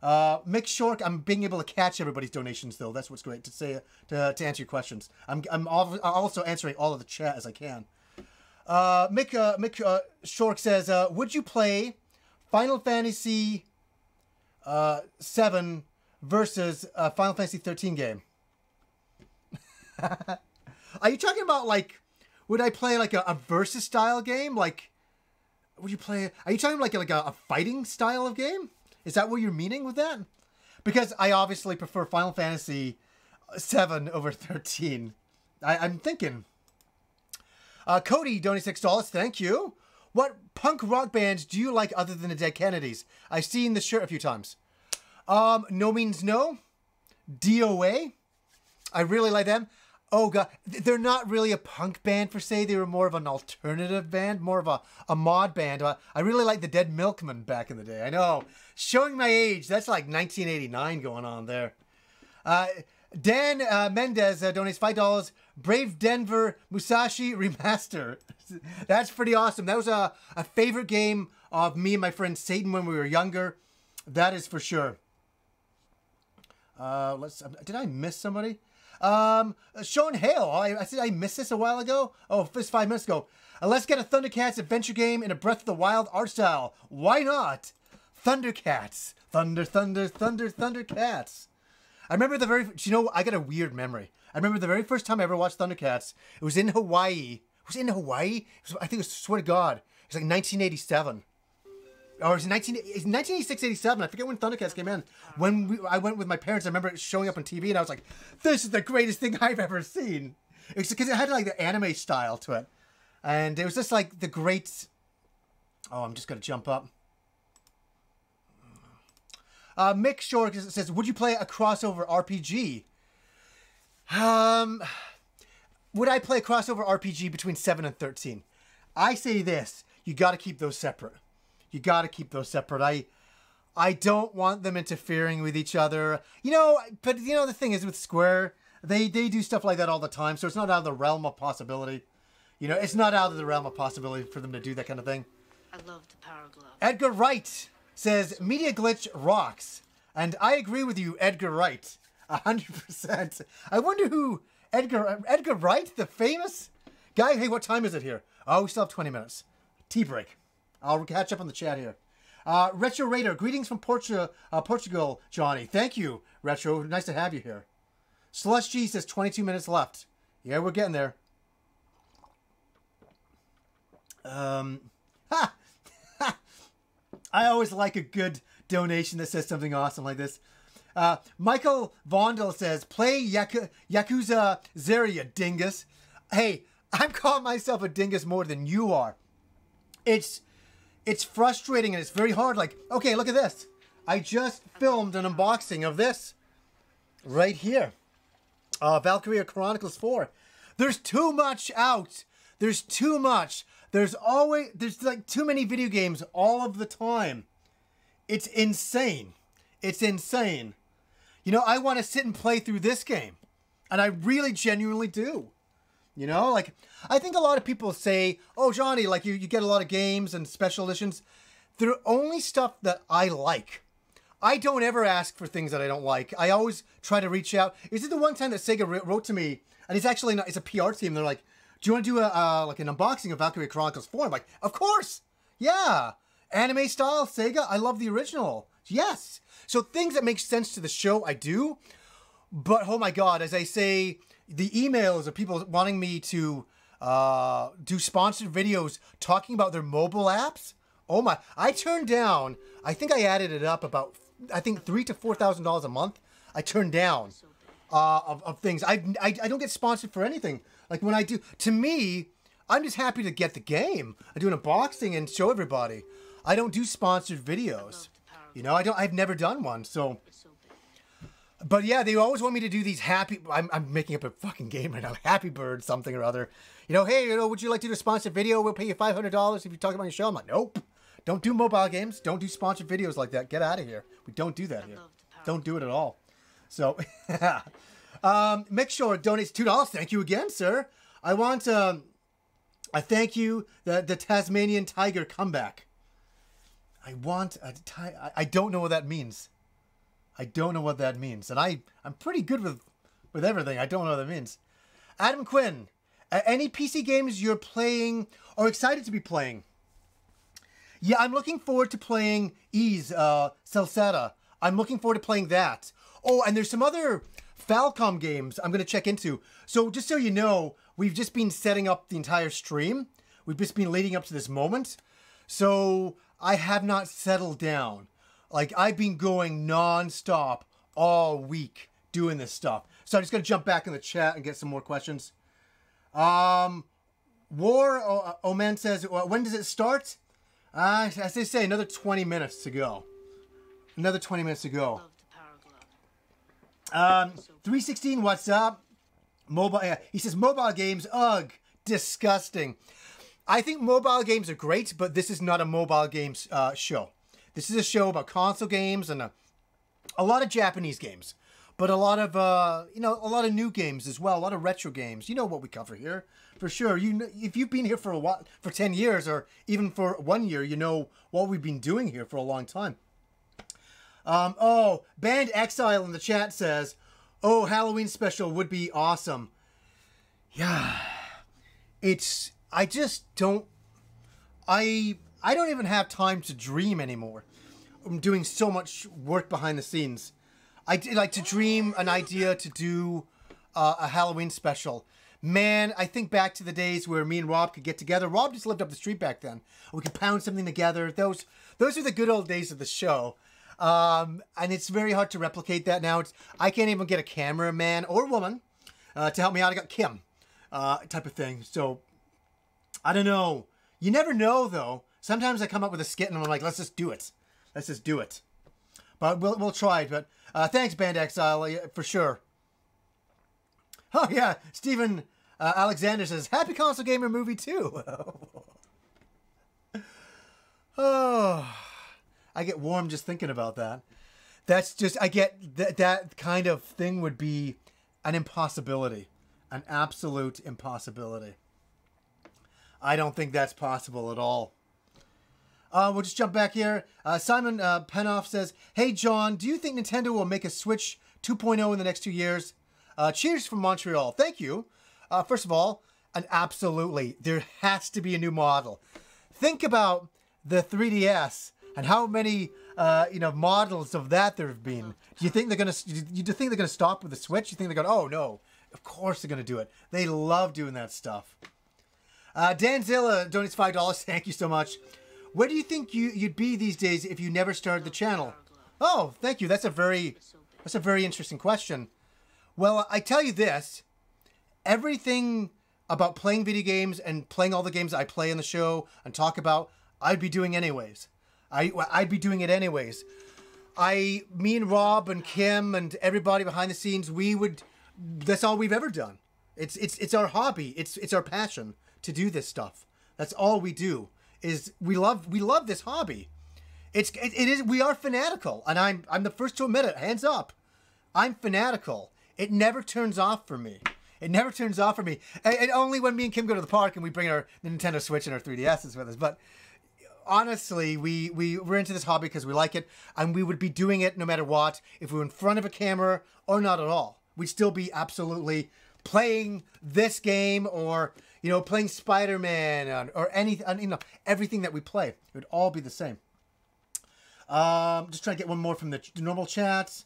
Mick Shork, I'm being able to catch everybody's donations, though. That's what's great to say to answer your questions. I'm also answering all of the chat as I can. Mick Shork says, would you play Final Fantasy 7 versus Final Fantasy 13 game? Are you talking about, like, would I play like a versus style game? Like, would you play? Are you talking like a fighting style of game? Is that what you're meaning with that? Because I obviously prefer Final Fantasy 7 over 13. I'm thinking. Cody donates $6. Thank you. What punk rock bands do you like other than the Dead Kennedys? I've seen the shirt a few times. No Means No. DOA. I really like them. Oh God, they're not really a punk band per se. They were more of an alternative band, more of a mod band. I really like the Dead Milkmen back in the day. I know, showing my age. That's like 1989 going on there. Dan Mendez donates $5. Brave Denver Musashi Remaster. That's pretty awesome. That was a favorite game of me and my friend Satan when we were younger. That is for sure. Did I miss somebody? Sean Hale. I said I missed this a while ago. Oh, just 5 minutes ago. Let's get a Thundercats adventure game in a Breath of the Wild art style. Why not? Thundercats. Thundercats. I remember I got a weird memory. I remember the very first time I ever watched Thundercats. It was in Hawaii. Was it in Hawaii? I think it was, swear to God, it was like 1987. or it was 1986, 87. I forget when Thundercats came in. When I went with my parents, I remember it showing up on TV, and I was like, "This is the greatest thing I've ever seen." It's because it had like the anime style to it, and it was just like the great. Oh, I'm just gonna jump up. Mick Shore says, "Would you play a crossover RPG?" Would I play a crossover RPG between 7 and 13? I say this: you got to keep those separate. You got to keep those separate. I don't want them interfering with each other. You know, but you know the thing is with Square, they do stuff like that all the time, so it's not out of the realm of possibility. You know, it's not out of the realm of possibility for them to do that kind of thing. I love the Power Glove. Edgar Wright says Media Glitch rocks, and I agree with you, Edgar Wright, 100%. I wonder who Edgar Wright, the famous guy. Hey, what time is it here? Oh, we still have 20 minutes. Tea break. I'll catch up on the chat here. Retro Raider, greetings from Portugal, Johnny. Thank you, Retro. Nice to have you here. Slush G says 22 minutes left. Yeah, we're getting there. I always like a good donation that says something awesome like this. Michael Vondel says, play Yakuza Zero, you dingus. Hey, I'm calling myself a dingus more than you are. It's frustrating and it's very hard. Like, okay, look at this. I just filmed an unboxing of this right here. Valkyria Chronicles 4. There's too much out. There's too much. There's like too many video games all of the time. It's insane. It's insane. You know, I want to sit and play through this game. And I really genuinely do. You know, like, I think a lot of people say, oh, Johnny, like, you get a lot of games and special editions. They're only stuff that I like. I don't ever ask for things that I don't like. I always try to reach out. Is it the one time that Sega wrote to me, and it's actually not, it's a PR team. They're like, do you want to do like an unboxing of Valkyria Chronicles 4? I'm like, of course. Yeah. Anime style, Sega. I love the original. Yes. So things that make sense to the show, I do. But, oh my God, as I say, the emails of people wanting me to do sponsored videos talking about their mobile apps. Oh my, I turned down, I think I added it up about, I think $3,000 to $4,000 a month. I turned down of things. I don't get sponsored for anything. Like when I do, to me, I'm just happy to get the game. I do an unboxing and show everybody. I don't do sponsored videos. You know, I've never done one, so. But yeah, they always want me to do these happy, I'm making up a fucking game right now, Happy Bird something or other. You know, hey, you know, would you like to do a sponsored video? We'll pay you $500 if you talk about your show. I'm like, nope. Don't do mobile games. Don't do sponsored videos like that. Get out of here. We don't do that here. Don't do it at all. So, Mick Shore donates $2. Thank you again, sir. I want, I thank you, the Tasmanian Tiger comeback. I want I don't know what that means. I don't know what that means. And I'm pretty good with everything. I don't know what that means. Adam Quinn, any PC games you're playing or excited to be playing? Yeah, I'm looking forward to playing Ys, Celceta. I'm looking forward to playing that. Oh, and there's some other Falcom games I'm going to check into. So just so you know, we've just been setting up the entire stream. We've just been leading up to this moment. So I have not settled down. Like, I've been going non-stop all week doing this stuff. So I'm just going to jump back in the chat and get some more questions. War Omen says, when does it start? As they say, another 20 minutes to go. Another 20 minutes to go. 316, what's up? Mobile. He says, mobile games, ugh, disgusting. I think mobile games are great, but this is not a mobile games show. This is a show about console games and a lot of Japanese games, but a lot of you know, a lot of new games as well, a lot of retro games. You know what we cover here for sure. You know, if you've been here for a while, for 10 years or even for 1 year, you know what we've been doing here for a long time. Oh, Band Exile in the chat says, "Oh, Halloween special would be awesome." Yeah, I just don't. I don't even have time to dream anymore. I'm doing so much work behind the scenes. I like to dream an idea to do a Halloween special. Man, I think back to the days where me and Rob could get together. Rob just lived up the street back then. We could pound something together. Those are the good old days of the show. And it's very hard to replicate that now. I can't even get a cameraman or woman to help me out. I got Kim type of thing. So, I don't know. You never know, though. Sometimes I come up with a skit and I'm like, let's just do it. Let's just do it. But we'll try it. But thanks, Band Exile, for sure. Oh, yeah. Stephen Alexander says, Happy Console Gamer Movie 2. Oh, I get warm just thinking about that. That's just, I get that kind of thing would be an impossibility. An absolute impossibility. I don't think that's possible at all. We'll just jump back here. Simon Penoff says, Hey, John, do you think Nintendo will make a Switch 2.0 in the next 2 years? Cheers from Montreal. Thank you. First of all, absolutely. There has to be a new model. Think about the 3DS and how many models of that there have been. Do you think they're gonna stop with the Switch? You think they're going, oh no, of course they're gonna do it. They love doing that stuff. Danzilla donates $5. Thank you so much. Where do you think you'd be these days if you never started the channel? Oh, thank you. That's a very interesting question. Well, I tell you this, everything about playing video games and playing all the games I play in the show and talk about, I'd be doing anyways. I'd be doing it anyways. Me and Rob and Kim and everybody behind the scenes, that's all we've ever done. It's our hobby. It's our passion to do this stuff. That's all we do. We love this hobby. We are fanatical, and I'm the first to admit it. Hands up. I'm fanatical. It never turns off for me. It never turns off for me. And only when me and Kim go to the park and we bring our Nintendo Switch and our 3DSs with us. But honestly, we're into this hobby because we like it, and we would be doing it no matter what. If we were in front of a camera or not at all, we'd still be absolutely playing this game or playing Spider-Man or everything that we play. It would all be the same. Just trying to get one more from the normal chats.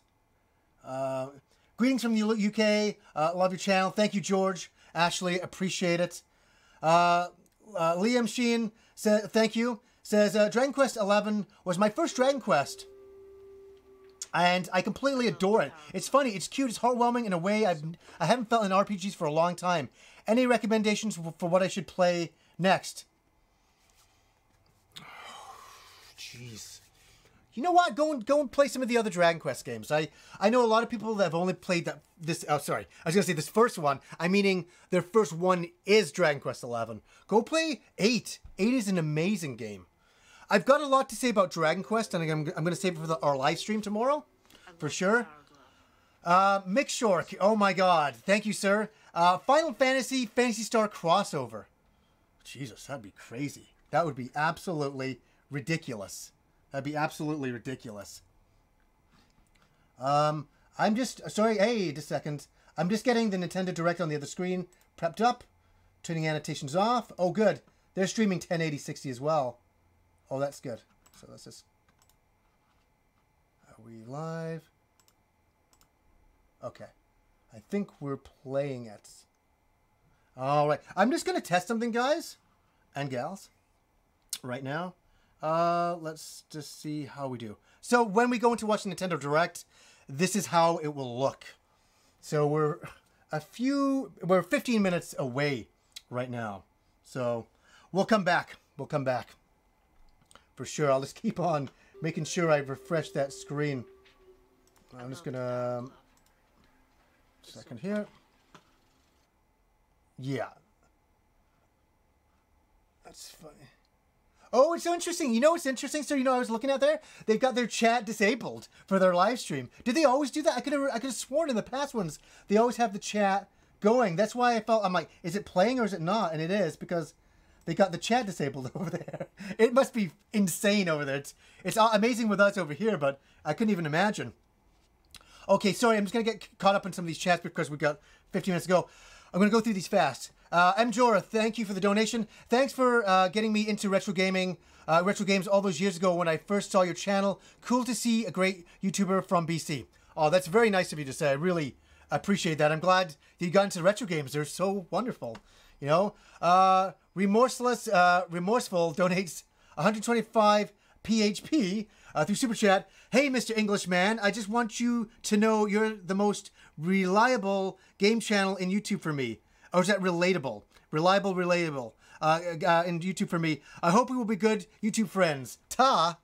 Greetings from the UK. Love your channel. Thank you, George. Ashley, appreciate it. Liam Sheen says, thank you. Says, Dragon Quest XI was my first Dragon Quest. And I completely adore it. It's funny, it's cute, it's heartwarming in a way I haven't felt in RPGs for a long time. Any recommendations for what I should play next? Jeez. You know what? Go and play some of the other Dragon Quest games. I know a lot of people that have only played this first one. I'm meaning their first one is Dragon Quest XI. Go play 8. 8 is an amazing game. I've got a lot to say about Dragon Quest, and I'm going to save it for our live stream tomorrow, for sure. Mick Shork, oh my god, thank you, sir. Final Fantasy, Phantasy Star crossover. Jesus, that'd be crazy. That would be absolutely ridiculous. That'd be absolutely ridiculous. I'm just, sorry, hey, just a second. I'm just getting the Nintendo Direct on the other screen prepped up. Turning annotations off. Oh, good. They're streaming 1080 60 as well. Oh, that's good. So let's just... Are we live? Okay. I think we're playing it. All right. I'm just going to test something, guys and gals, right now. Let's just see how we do. So when we go into watch the Nintendo Direct, this is how it will look. So we're 15 minutes away right now. So we'll come back. We'll come back. For sure. I'll just keep on making sure I refresh that screen. I'm just gonna... Second here. Yeah. That's funny. Oh, it's so interesting. You know what's interesting? So, I was looking at there? They've got their chat disabled for their live stream. Did they always do that? I could have sworn in the past ones, they always have the chat going. That's why I'm like, is it playing or is it not? And it is, because they got the chat disabled over there. It must be insane over there. It's amazing with us over here, but I couldn't even imagine. Okay, sorry, I'm just going to get caught up in some of these chats because we've got 15 minutes to go. I'm going to go through these fast. M. Jora, thank you for the donation. Thanks for getting me into retro gaming, retro games all those years ago when I first saw your channel. Cool to see a great YouTuber from BC. Oh, that's very nice of you to say. I really I appreciate that. I'm glad you got into retro games. They're so wonderful. You know, Remorseful donates 125 PHP through Super Chat. Hey, Mr. Englishman, I just want you to know you're the most reliable game channel in YouTube for me. Or is that relatable? Relatable. In YouTube for me. I hope we will be good YouTube friends. Ta.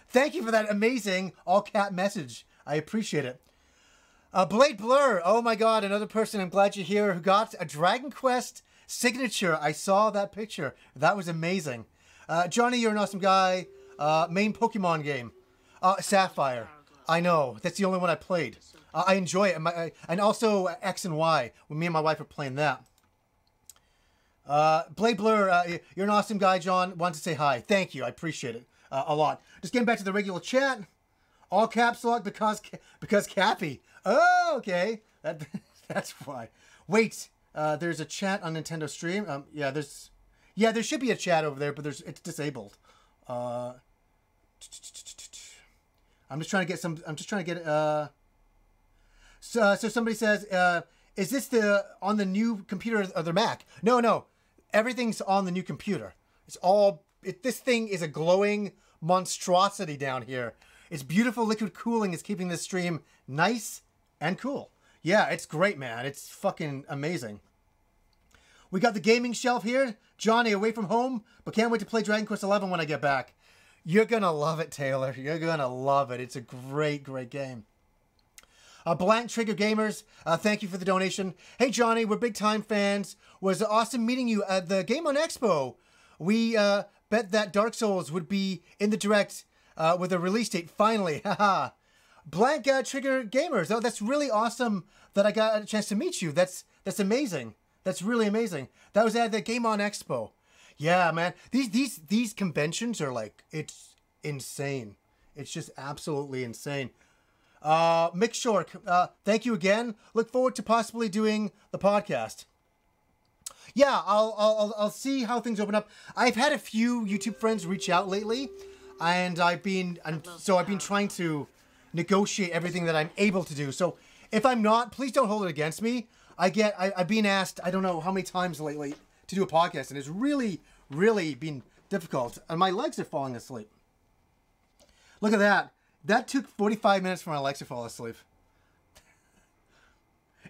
Thank you for that amazing all-cap message. I appreciate it. Blade Blur. Oh my god, another person, I'm glad you're here, who got a Dragon Quest signature. I saw that picture. That was amazing. Johnny, you're an awesome guy. Main Pokemon game. Sapphire. I know. That's the only one I played. I enjoy it. And also X and Y. When me and my wife were playing that. Blade Blur, you're an awesome guy, John. Wanted to say hi. Thank you. I appreciate it a lot. Just getting back to the regular chat. All caps lock because Cappy. Oh, okay. That's why. Wait, there's a chat on Nintendo Stream. There should be a chat over there, but it's disabled. I'm just trying to get so somebody says, is this on the new computer or the Mac? No. Everything's on the new computer. This thing is a glowing monstrosity down here. Its beautiful liquid cooling is keeping this stream nice and cool. Yeah, it's great, man. It's fucking amazing. We got the gaming shelf here. Johnny, away from home, but can't wait to play Dragon Quest XI when I get back. You're going to love it, Taylor. You're going to love it. It's a great, great game. Blank Trigger Gamers, thank you for the donation. Hey, Johnny, we're big-time fans. Was awesome meeting you at the Game On Expo. We bet that Dark Souls would be in the Direct with a release date, finally. Haha. Blank Trigger Gamers. Oh, that's really awesome that I got a chance to meet you. That's amazing. That's really amazing. That was at the Game On Expo. Yeah, man. These conventions are like, it's insane. It's just absolutely insane. Mick Shork, thank you again. Look forward to possibly doing the podcast. Yeah, I'll see how things open up. I've had a few YouTube friends reach out lately, and I've been trying to negotiate everything that I'm able to do. So if I'm not, please don't hold it against me. I've been asked, I don't know how many times lately, to do a podcast, and it's really, really been difficult, and my legs are falling asleep. Look at that. That took 45 minutes for my legs to fall asleep.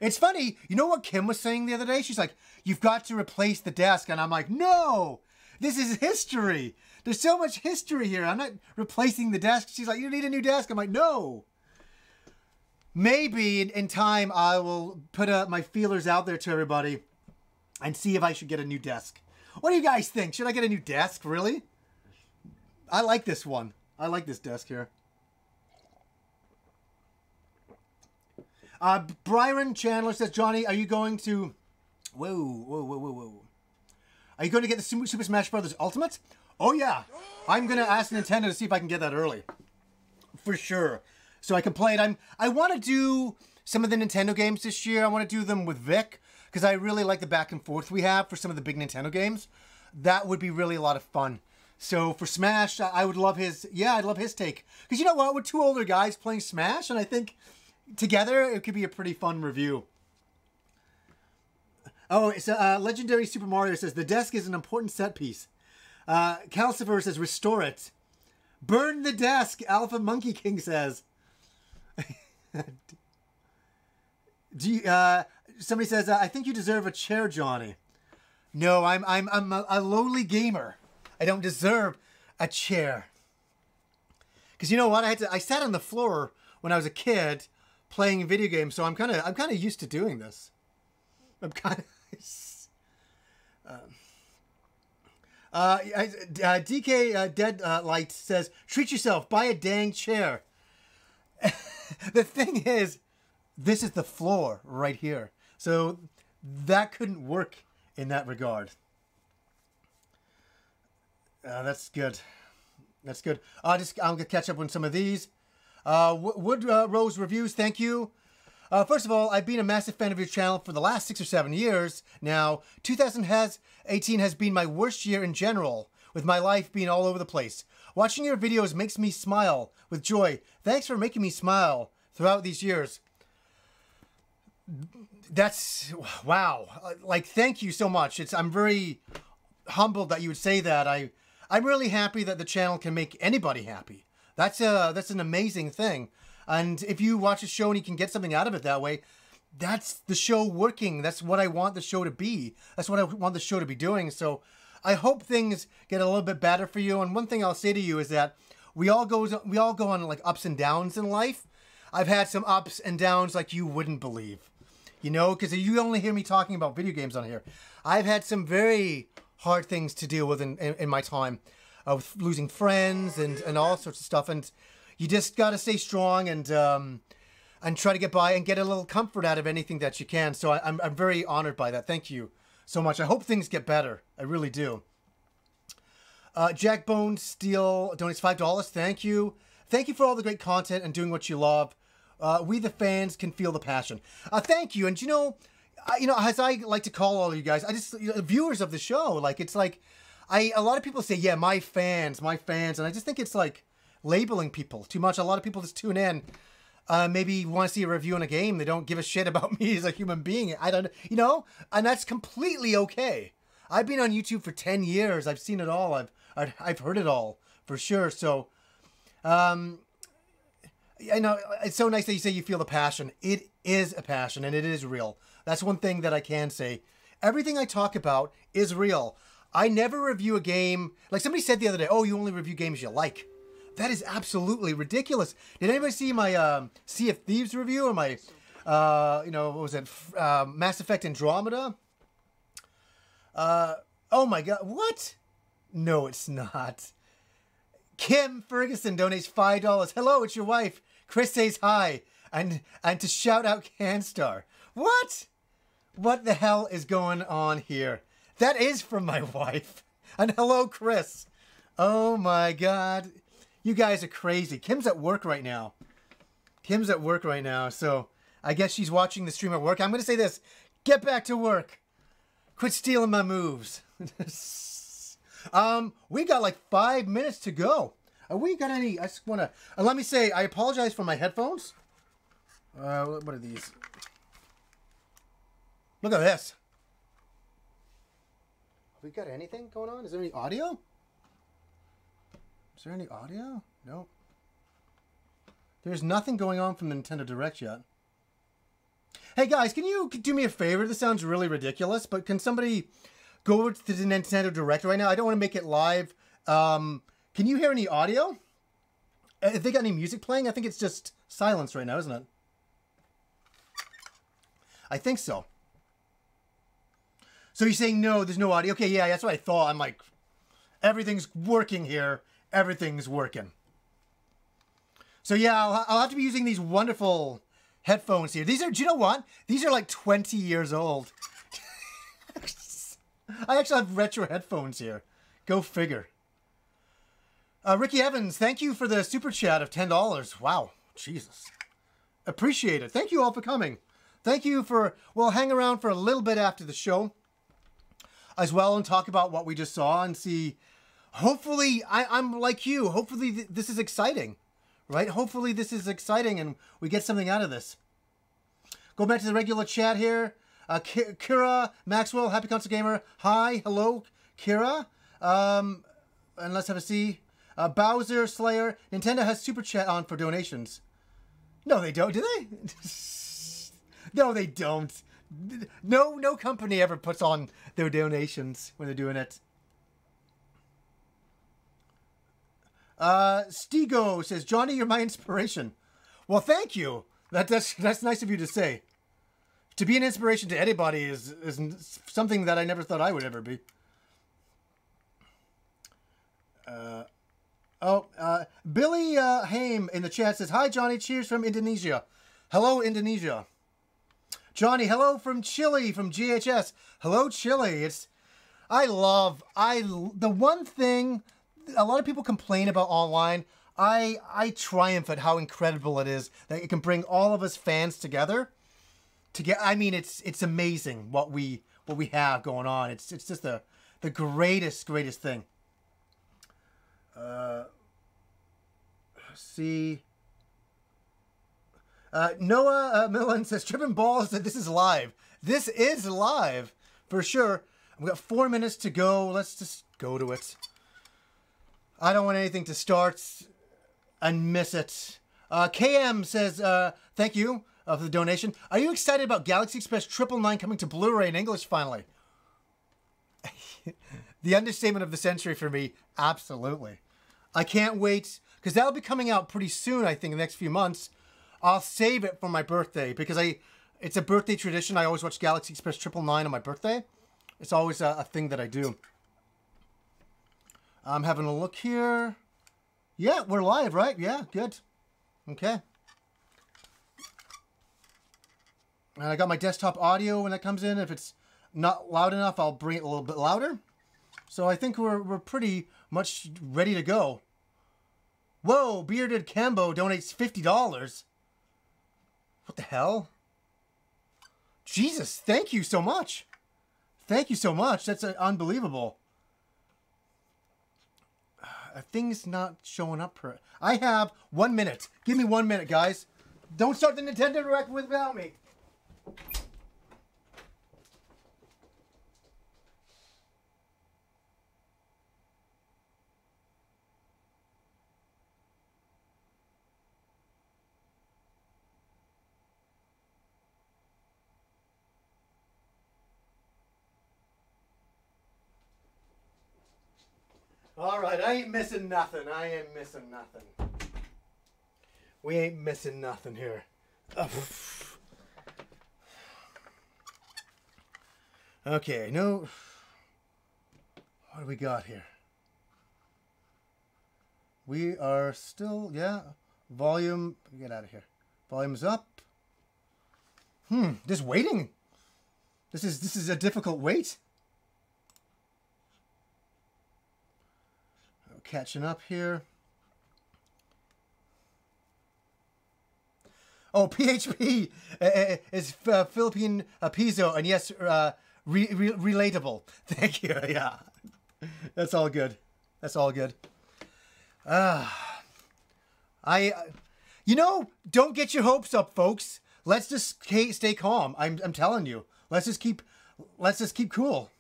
It's funny, you know what Kim was saying the other day? She's like, you've got to replace the desk. And I'm like, no, this is history. There's so much history here. I'm not replacing the desk. She's like, you need a new desk. I'm like, no. Maybe in time I will put my feelers out there to everybody and see if I should get a new desk. What do you guys think? Should I get a new desk? Really? I like this one. I like this desk here. Byron Chandler says, Johnny, are you going to... Whoa. Are you going to get the Super Smash Bros. Ultimate? Oh, yeah. I'm going to ask Nintendo to see if I can get that early. For sure. So I can play it. I want to do some of the Nintendo games this year. I want to do them with Vic, because I really like the back and forth we have for some of the big Nintendo games. That would be really a lot of fun. So for Smash, I would love his... Yeah, I'd love his take. Because you know what? We're two older guys playing Smash, and I think... together, it could be a pretty fun review. Oh, it's Legendary Super Mario says, the desk is an important set piece. Calcifer says, restore it. Burn the desk, Alpha Monkey King says. Somebody says, I think you deserve a chair, Johnny. No, I'm a lowly gamer. I don't deserve a chair. Because you know what? I sat on the floor when I was a kid playing video games, so I'm kind of used to doing this. I'm kind of DK Dead Light says, treat yourself, buy a dang chair. The thing is, this is the floor right here, so that couldn't work in that regard. That's good. That's good. I'm gonna catch up on some of these. Wood Rose Reviews, thank you. First of all, I've been a massive fan of your channel for the last 6 or 7 years now. 2018 has been my worst year in general, with my life being all over the place. Watching your videos makes me smile with joy. Thanks for making me smile. throughout these years. That's wow. Like, thank you so much. I'm very humbled that you would say that. I'm really happy that the channel can make anybody happy. That's an amazing thing. And if you watch a show and you can get something out of it that way, that's the show working. That's what I want the show to be. That's what I want the show to be doing. So I hope things get a little bit better for you. And one thing I'll say to you is that we all go on like ups and downs in life. I've had some ups and downs like you wouldn't believe. You know, because you only hear me talking about video games on here. I've had some very hard things to deal with in my time, with losing friends and all sorts of stuff. And you just got to stay strong and try to get by and get a little comfort out of anything that you can. So I'm very honored by that. Thank you so much. I hope things get better. I really do. Jack Bone Steel donates $5. Thank you. Thank you for all the great content and doing what you love. We the fans can feel the passion. Thank you. And you know, as I like to call all of you guys, viewers of the show, like it's like, a lot of people say, yeah, my fans, and I just think it's like labeling people too much. A lot of people just tune in, maybe want to see a review on a game. They don't give a shit about me as a human being. I don't, and that's completely okay. I've been on YouTube for 10 years. I've seen it all. I've heard it all for sure. So, I know it's so nice that you say you feel the passion. It is a passion and it is real. That's one thing that I can say. Everything I talk about is real. I never review a game. Like somebody said the other day, oh, you only review games you like. That is absolutely ridiculous. Did anybody see my Sea of Thieves review or my, what was it? Mass Effect Andromeda? Oh my God, what? No, it's not. Kim Ferguson donates $5. Hello, it's your wife. Chris says hi. And to shout out CanStar. What? What the hell is going on here? That is from my wife. And hello, Chris. Oh my God. You guys are crazy. Kim's at work right now. So I guess she's watching the stream at work. I'm going to say this. Get back to work. Quit stealing my moves. We got like 5 minutes to go. We got any? I just want to. Let me say, I apologize for my headphones. What are these? Look at this. Have we got anything going on? Is there any audio? No. There's nothing going on from the Nintendo Direct yet. Hey guys, can you do me a favor? This sounds really ridiculous, but can somebody go over to the Nintendo Direct right now? I don't want to make it live. Can you hear any audio? If they got any music playing, I think it's just silence right now, isn't it? I think so. So you're saying no, there's no audio? Okay, yeah, that's what I thought. I'm like, everything's working here. Everything's working. So yeah, I'll have to be using these wonderful headphones here. These are, do you know what? These are like 20 years old. I actually have retro headphones here. Go figure. Ricky Evans, thank you for the super chat of $10. Wow, Jesus. Appreciate it. Thank you all for coming. Thank you for, well, hang around for a little bit after the show as well and talk about what we just saw and see. Hopefully, I'm like you. Hopefully this is exciting, right? Hopefully this is exciting and we get something out of this. Go back to the regular chat here. Kira Maxwell, Happy Console Gamer. Hi, hello, Kira. And let's have a see. Bowser Slayer. Nintendo has super chat on for donations. No, they don't. Do they? No, they don't. No company ever puts on their donations when they're doing it. Stigo says, Johnny, you're my inspiration. Well, thank you. That's nice of you to say. To be an inspiration to anybody is something that I never thought I would ever be. Billy Haim in the chat says, hi, Johnny. Cheers from Indonesia. Hello, Indonesia. Johnny, hello from Chile, from GHS. Hello, Chile. The one thing a lot of people complain about online, I triumph at how incredible it is that it can bring all of us fans together. I mean, it's amazing what we have going on. It's just the greatest thing. See, Noah Millen says, Trippin' Balls said this is live. This is live, for sure. We've got 4 minutes to go. Let's just go to it. I don't want anything to start and miss it. KM says, thank you for the donation. Are you excited about Galaxy Express 999 coming to Blu-ray in English finally? The understatement of the century for me, absolutely. I can't wait, because that'll be coming out pretty soon, I think, in the next few months. I'll save it for my birthday, because it's a birthday tradition. I always watch Galaxy Express 999 on my birthday. It's always a thing that I do. I'm having a look here. Yeah, we're live, right? Yeah, good. Okay. And I got my desktop audio when that comes in. If it's not loud enough, I'll bring it a little bit louder. So I think we're pretty much ready to go. Whoa, Bearded Cambo donates $50. What the hell? Jesus, thank you so much. Thank you so much. That's unbelievable. A thing's not showing up. I have 1 minute. Give me 1 minute, guys. Don't start the Nintendo Direct without me. All right, I ain't missing nothing. I ain't missing nothing. We ain't missing nothing here. Okay, no. What do we got here? We are still, yeah. Volume, get out of here. Volume's up. Just waiting. This is a difficult wait. Catching up here. Oh, PHP is Philippine Piso, and yes, relatable. Thank you. Yeah, that's all good. That's all good. You know, don't get your hopes up, folks. Let's just stay calm. I'm telling you. Let's just keep cool.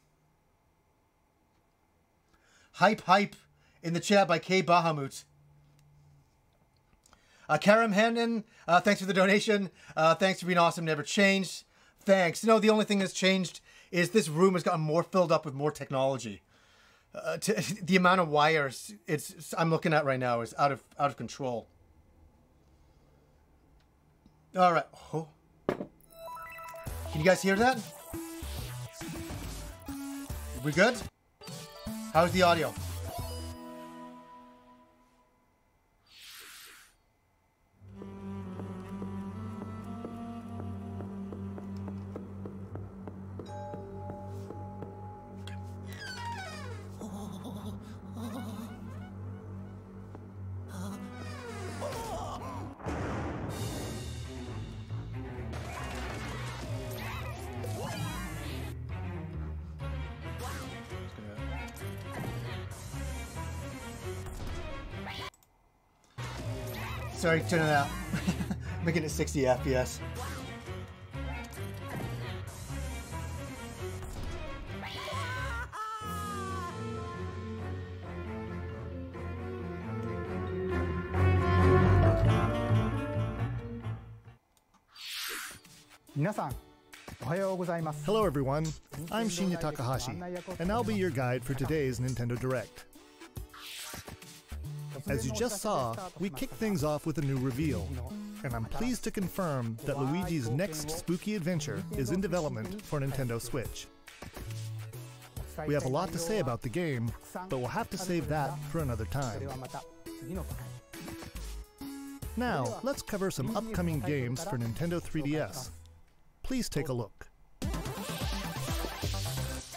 Hype in the chat by K Bahamut. Karim Hannon, thanks for the donation. Thanks for being awesome. Never changed. Thanks. No, the only thing that's changed is this room has gotten more filled up with more technology. The amount of wires I'm looking at right now is out of control. All right. Oh. Can you guys hear that? We good? How's the audio? Sorry, turn it out. Making it 60 FPS. Hello everyone, I'm Shinya Takahashi, and I'll be your guide for today's Nintendo Direct. As you just saw, we kicked things off with a new reveal, and I'm pleased to confirm that Luigi's next spooky adventure is in development for Nintendo Switch. We have a lot to say about the game, but we'll have to save that for another time. Now, let's cover some upcoming games for Nintendo 3DS. Please take a look.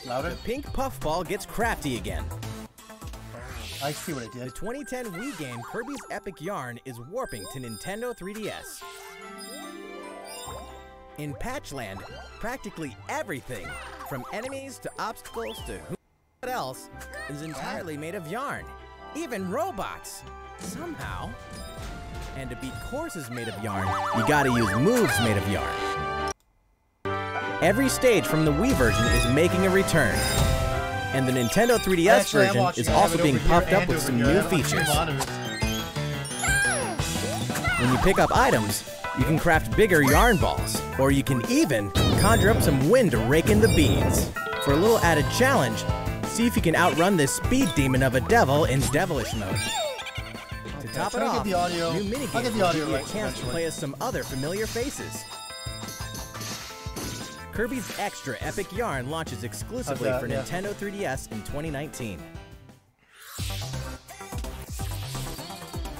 Louder? The pink puffball gets crafty again. I see what I did. The 2010 Wii game Kirby's Epic Yarn is warping to Nintendo 3DS. In Patchland, practically everything, from enemies to obstacles to who else, is entirely made of yarn. Even robots. Somehow. And to beat courses made of yarn, you gotta use moves made of yarn. Every stage from the Wii version is making a return. And the Nintendo 3DS version is also being puffed up with some new features. When you pick up items, you can craft bigger yarn balls, or you can even conjure up some wind to rake in the beads. For a little added challenge, see if you can outrun this speed demon of a devil in devilish mode. To top it off, new minigames will give you a chance to play as some other familiar faces. Kirby's Extra Epic Yarn launches exclusively for Nintendo 3DS in 2019.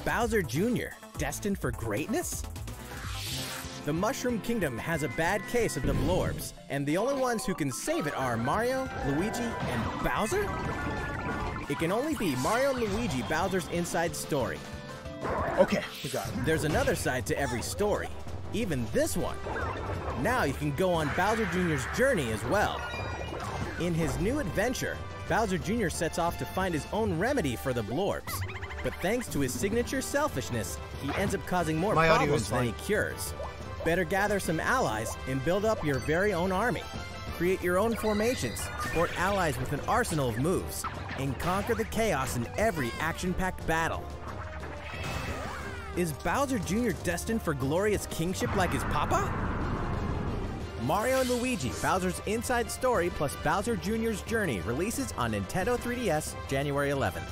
Bowser Jr., destined for greatness? The Mushroom Kingdom has a bad case of the Blorbs, and the only ones who can save it are Mario, Luigi, and Bowser? It can only be Mario and Luigi Bowser's inside story. Okay, we got it. There's another side to every story, even this one. Now you can go on Bowser Jr.'s journey as well. In his new adventure, Bowser Jr. sets off to find his own remedy for the Blorbs. But thanks to his signature selfishness, he ends up causing more problems than he cures. Better gather some allies and build up your very own army. Create your own formations, support allies with an arsenal of moves, and conquer the chaos in every action-packed battle. Is Bowser Jr. destined for glorious kingship like his papa? Mario & Luigi, Bowser's Inside Story plus Bowser Jr.'s Journey releases on Nintendo 3DS January 11th.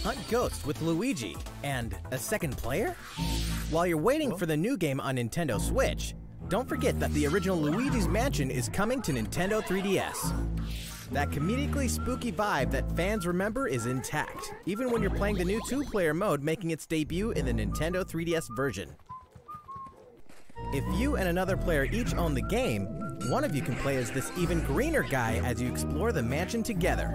Hunt Ghosts with Luigi and a second player? While you're waiting for the new game on Nintendo Switch, don't forget that the original Luigi's Mansion is coming to Nintendo 3DS. That comedically spooky vibe that fans remember is intact, even when you're playing the new 2-player mode making its debut in the Nintendo 3DS version. If you and another player each own the game, one of you can play as this even greener guy as you explore the mansion together.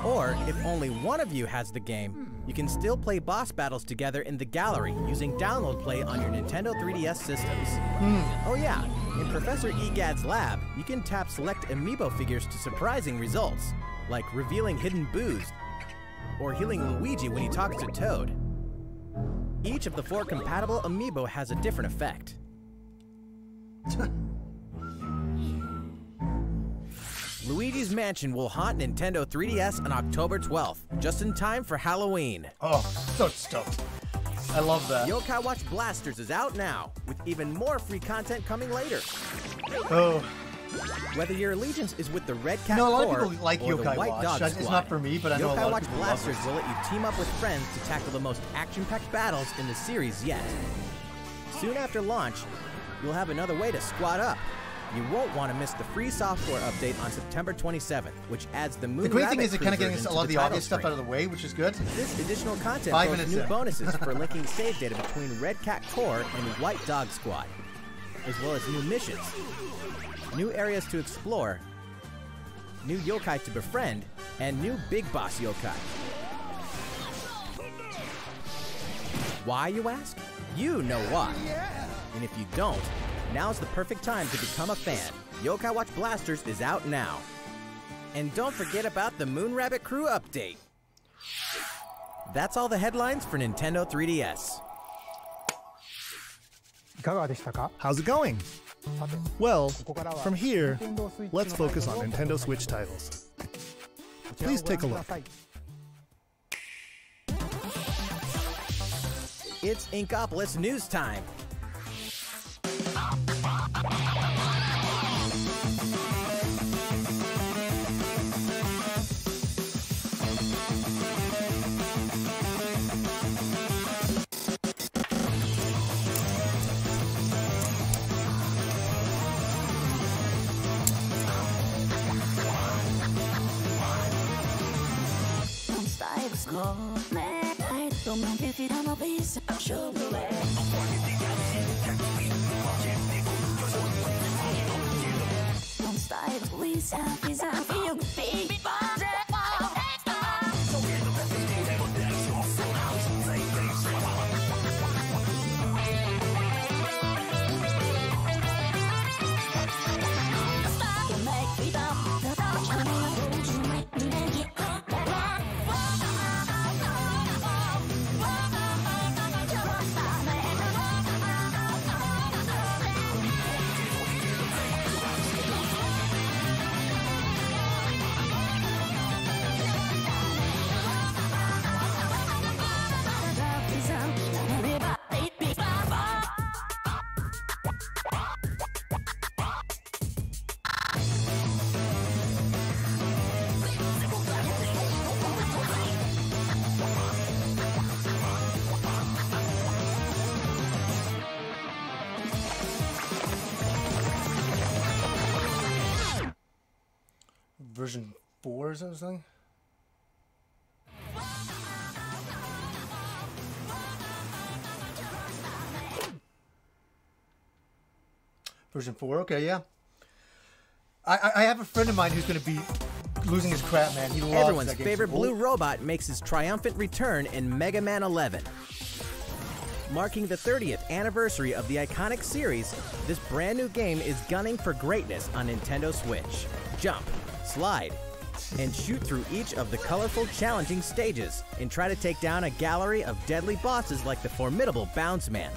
Or, if only one of you has the game, you can still play boss battles together in the gallery using Download Play on your Nintendo 3DS systems. Oh yeah, in Professor Egad's lab, you can tap select amiibo figures to surprising results, like revealing hidden boos, or healing Luigi when he talks to Toad. Each of the 4 compatible amiibo has a different effect. Luigi's Mansion will haunt Nintendo 3DS on October 12th, just in time for Halloween. Oh, so stoked. I love that. Yokai Watch Blasters is out now, with even more free content coming later. Oh. Whether your allegiance is with the Red Cat No, a lot Corps of people like or the Yokai White Watch. Dog It's Squad, not for me, but I know a lot Yokai of Watch people Blasters love it. will let you team up with friends to tackle the most action-packed battles in the series yet. Soon after launch, you'll have another way to squad up. You won't want to miss the free software update on September 27th, which adds the Moon The great Rabbit thing is it kind of Crew getting version a lot of to the obvious title stuff out of the way, which is good. This additional content 5 boasts minutes new in. bonuses for linking save data between Red Cat Corps and White Dog Squad, as well as new missions, new areas to explore, new yokai to befriend, and new big boss yokai. Why, you ask? You know why. And if you don't, now's the perfect time to become a fan. Yokai Watch Blasters is out now. And don't forget about the Moon Rabbit Crew update. That's all the headlines for Nintendo 3DS. How's it going? Well, from here, let's focus on Nintendo Switch titles. Please take a look. It's Inkopolis News Time. version 4 or something? Version 4, okay, yeah. I have a friend of mine who's going to be losing his crap, man. He loves Everyone's that game. favorite blue robot makes his triumphant return in Mega Man 11. Marking the 30th anniversary of the iconic series, this brand new game is gunning for greatness on Nintendo Switch. Jump, slide, and shoot through each of the colorful, challenging stages, and try to take down a gallery of deadly bosses like the formidable Bounce Man.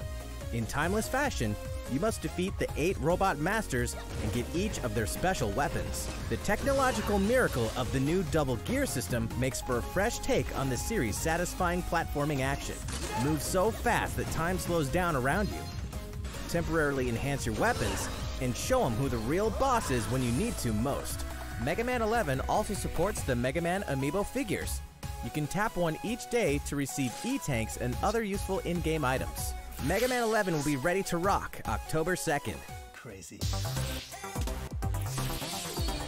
In timeless fashion, you must defeat the 8 robot masters and get each of their special weapons. The technological miracle of the new double gear system makes for a fresh take on the series' satisfying platforming action. Move so fast that time slows down around you. Temporarily enhance your weapons and show them who the real boss is when you need to most. Mega Man 11 also supports the Mega Man Amiibo figures. You can tap one each day to receive E-Tanks and other useful in-game items. Mega Man 11 will be ready to rock October 2nd. Crazy.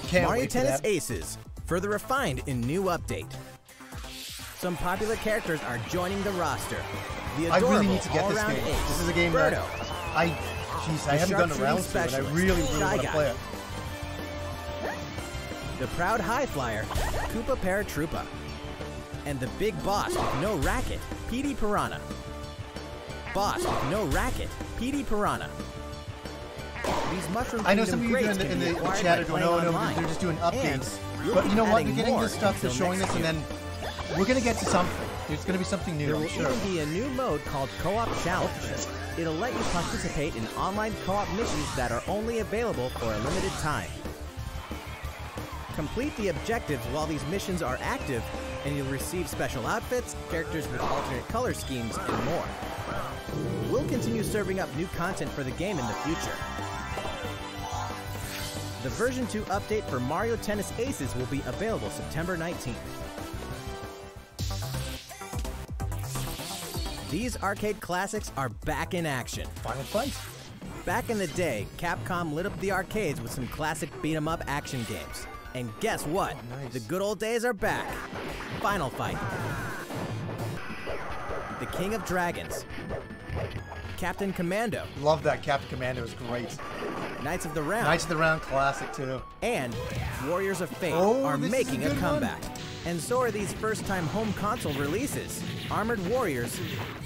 Can't Mario wait for Tennis that. Aces, further refined in new update. Some popular characters are joining the roster. The I adorable really need to get this all-around game. ace, This is a game Birdo, that I haven't gotten around to it. I really want Shy to Guy. play it. the proud high flyer, Koopa Paratroopa, and the big boss with no racket, Petey Piranha. Boss with no racket, Petey Piranha. These Mushroom I know Kingdom some of you crates in can be the acquired chat by are going, playing no, online. they're just doing updates. And you'll But be you know what? adding We're getting more this stuff, they're until showing next this, and year. then we're going to get to something. There's going to be something new, There I'm will sure. even be a new mode called Co-op Challenge. It'll let you participate in online co-op missions that are only available for a limited time. Complete the objectives while these missions are active, and you'll receive special outfits, characters with alternate color schemes, and more. We'll continue serving up new content for the game in the future. The version 2 update for Mario Tennis Aces will be available September 19th. These arcade classics are back in action. Final Fight. Back in the day, Capcom lit up the arcades with some classic beat-em-up action games. And guess what? Nice. The good old days are back. Final Fight. The King of Dragons. Captain Commando. Love that. Captain Commando is great. Knights of the Round. Knights of the Round classic, too. And Warriors of Fate Oh, are this is making a a good comeback. And so are these first-time home console releases. Armored Warriors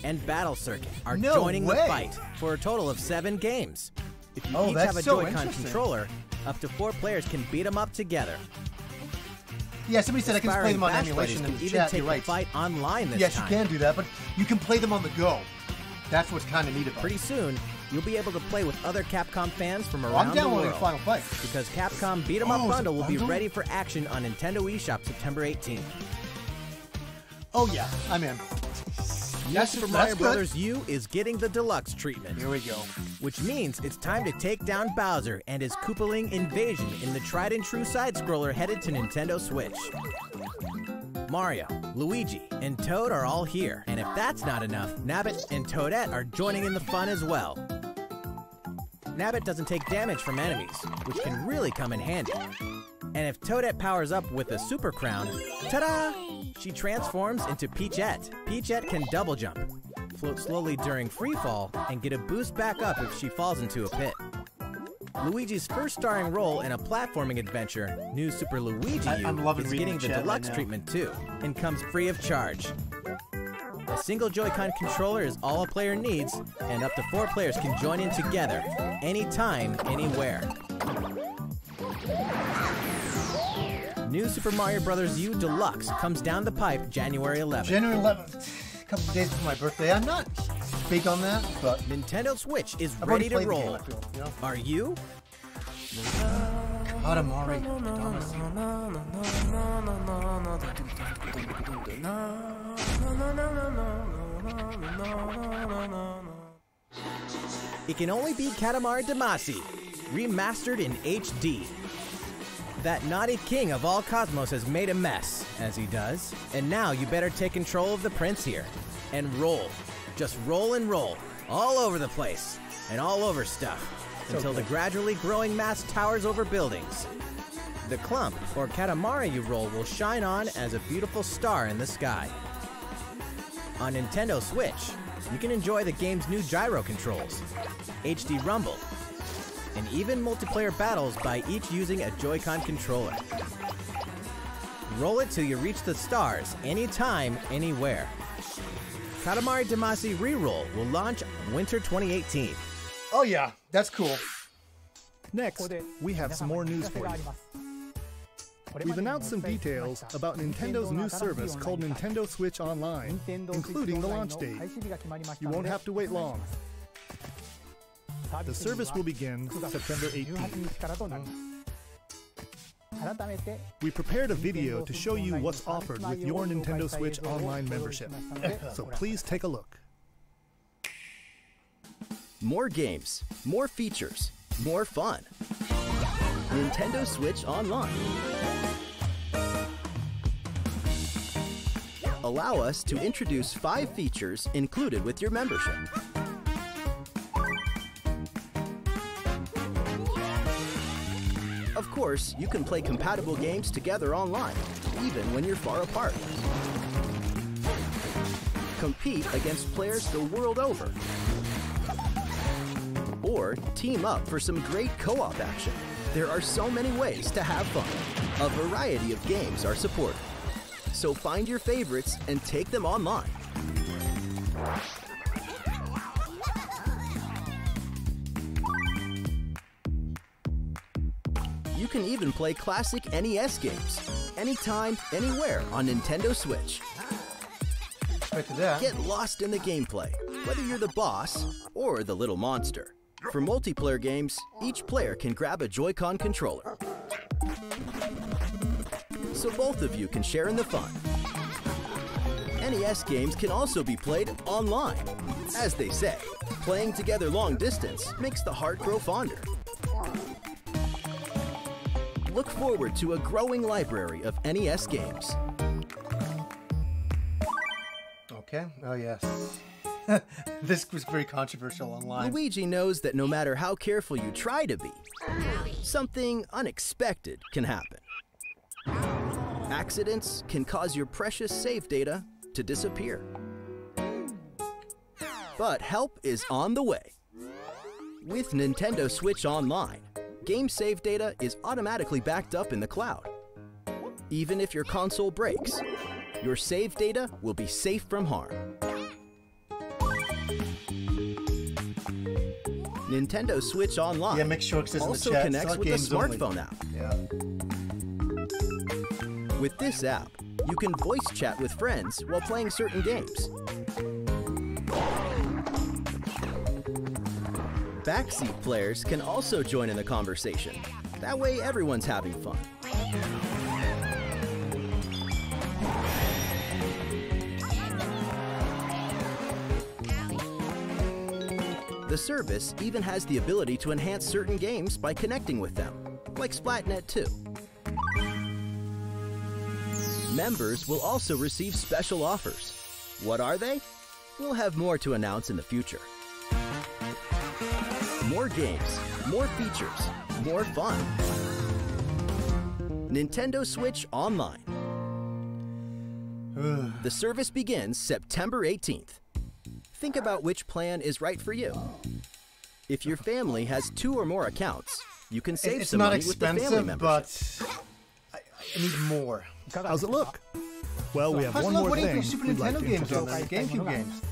and Battle Circuit are No joining the way. fight for a total of 7 games. If you Oh, each that's have a so Joy-Con interesting. controller, up to 4 players can beat them up together. Yeah, somebody said I can play Aspiring them on Bash emulation Buddies in can the even chat. take You're the right. fight online this Yes, time. you can do that, but you can play them on the go. That's what's kind of neat about Pretty it. soon, you'll be able to play with other Capcom fans from I'm around the downloading world. Final Fight. Because Capcom Beat 'em Up Oh, is it Bundle will be bundled? ready for action on Nintendo eShop September 18th. Oh, yeah, I'm in. New Super Mario good. Bros. U is getting the deluxe treatment, Here we go. which means it's time to take down Bowser and his Koopaling invasion in the tried and true side-scroller headed to Nintendo Switch. Mario, Luigi, and Toad are all here, and if that's not enough, Nabbit and Toadette are joining in the fun as well. Nabbit doesn't take damage from enemies, which can really come in handy. And if Toadette powers up with a Super Crown, ta-da! She transforms into Peachette. Peachette can double jump, float slowly during free fall, and get a boost back up if she falls into a pit. Luigi's first starring role in a platforming adventure, New Super Luigi U, I'm loving is reading getting the the chat deluxe right now. treatment too, and comes free of charge. A single Joy-Con controller is all a player needs, and up to 4 players can join in together, anytime, anywhere. New Super Mario Bros. U Deluxe comes down the pipe January 11th. January 11th, a couple of days before my birthday. I'm not big on that, but Nintendo Switch is I've ready already to played the roll. game, I feel, you know? Are you? Katamari Damacy. It can only be Katamari Damacy, remastered in HD. That naughty king of all cosmos has made a mess, as he does, and now you better take control of the prince here. And roll. Just roll and roll. All over the place. And all over stuff. Until the gradually growing mass towers over buildings. The clump, or Katamari you roll, will shine on as a beautiful star in the sky. On Nintendo Switch, you can enjoy the game's new gyro controls, HD Rumble, and even multiplayer battles by each using a Joy-Con controller. Roll it till you reach the stars, anytime, anywhere. Katamari Damacy Reroll will launch winter 2018. Oh yeah, that's cool. Next, we have some more news for you. We've announced some details about Nintendo's new service called Nintendo Switch Online, including the launch date. You won't have to wait long. The service will begin September 18th. We prepared a video to show you what's offered with your Nintendo Switch Online membership, so please take a look. More games, more features, more fun. Nintendo Switch Online. Allow us to introduce 5 features included with your membership. Of course, you can play compatible games together online, even when you're far apart. Compete against players the world over. Or team up for some great co-op action. There are so many ways to have fun. A variety of games are supported. So find your favorites and take them online. You can even play classic NES games, anytime, anywhere on Nintendo Switch. Get lost in the gameplay, whether you're the boss or the little monster. For multiplayer games, each player can grab a Joy-Con controller, so both of you can share in the fun. NES games can also be played online. As they say, playing together long distance makes the heart grow fonder. Look forward to a growing library of NES games. Okay, oh yes. This was very controversial online. Luigi knows that no matter how careful you try to be, something unexpected can happen. Accidents can cause your precious save data to disappear. But help is on the way. With Nintendo Switch Online, game save data is automatically backed up in the cloud. Even if your console breaks, your save data will be safe from harm. Nintendo Switch Online make sure it also in the chat. connects with a smartphone app. Yeah. With this app, you can voice chat with friends while playing certain games. Backseat players can also join in the conversation. That way everyone's having fun. The service even has the ability to enhance certain games by connecting with them, like Splatnet 2. Members will also receive special offers. What are they? We'll have more to announce in the future. More games, more features, more fun. Nintendo Switch Online. The service begins September 18th. Think about which plan is right for you. If your family has 2 or more accounts, you can save some money with the family membership. It's not expensive, but I need more. How's it look? Well, we have one more thing we'd like to games on introduce. there, GameCube games.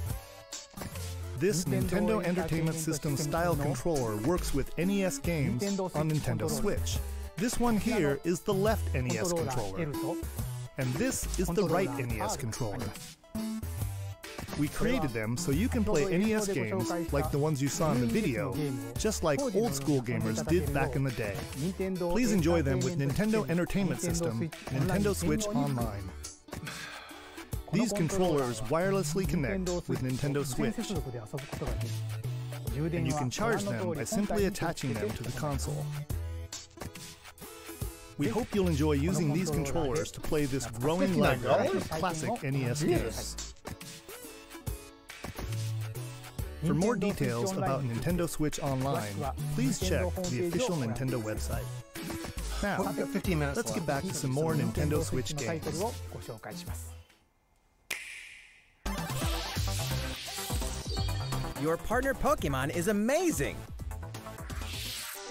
This Nintendo Entertainment System style controller works with NES games on Nintendo Switch. This one here is the left NES controller, and this is the right NES controller. We created them so you can play NES games like the ones you saw in the video, just like old school gamers did back in the day. Please enjoy them with Nintendo Entertainment System, Nintendo Switch Online. These controllers wirelessly connect with Nintendo Switch, and you can charge them by simply attaching them to the console. We hope you'll enjoy using these controllers to play this growing library of classic NES games. For more details about Nintendo Switch Online, please check the official Nintendo website. Now, We've got 15 minutes let's left. get back to some more Nintendo Switch games. Your partner Pokemon is amazing!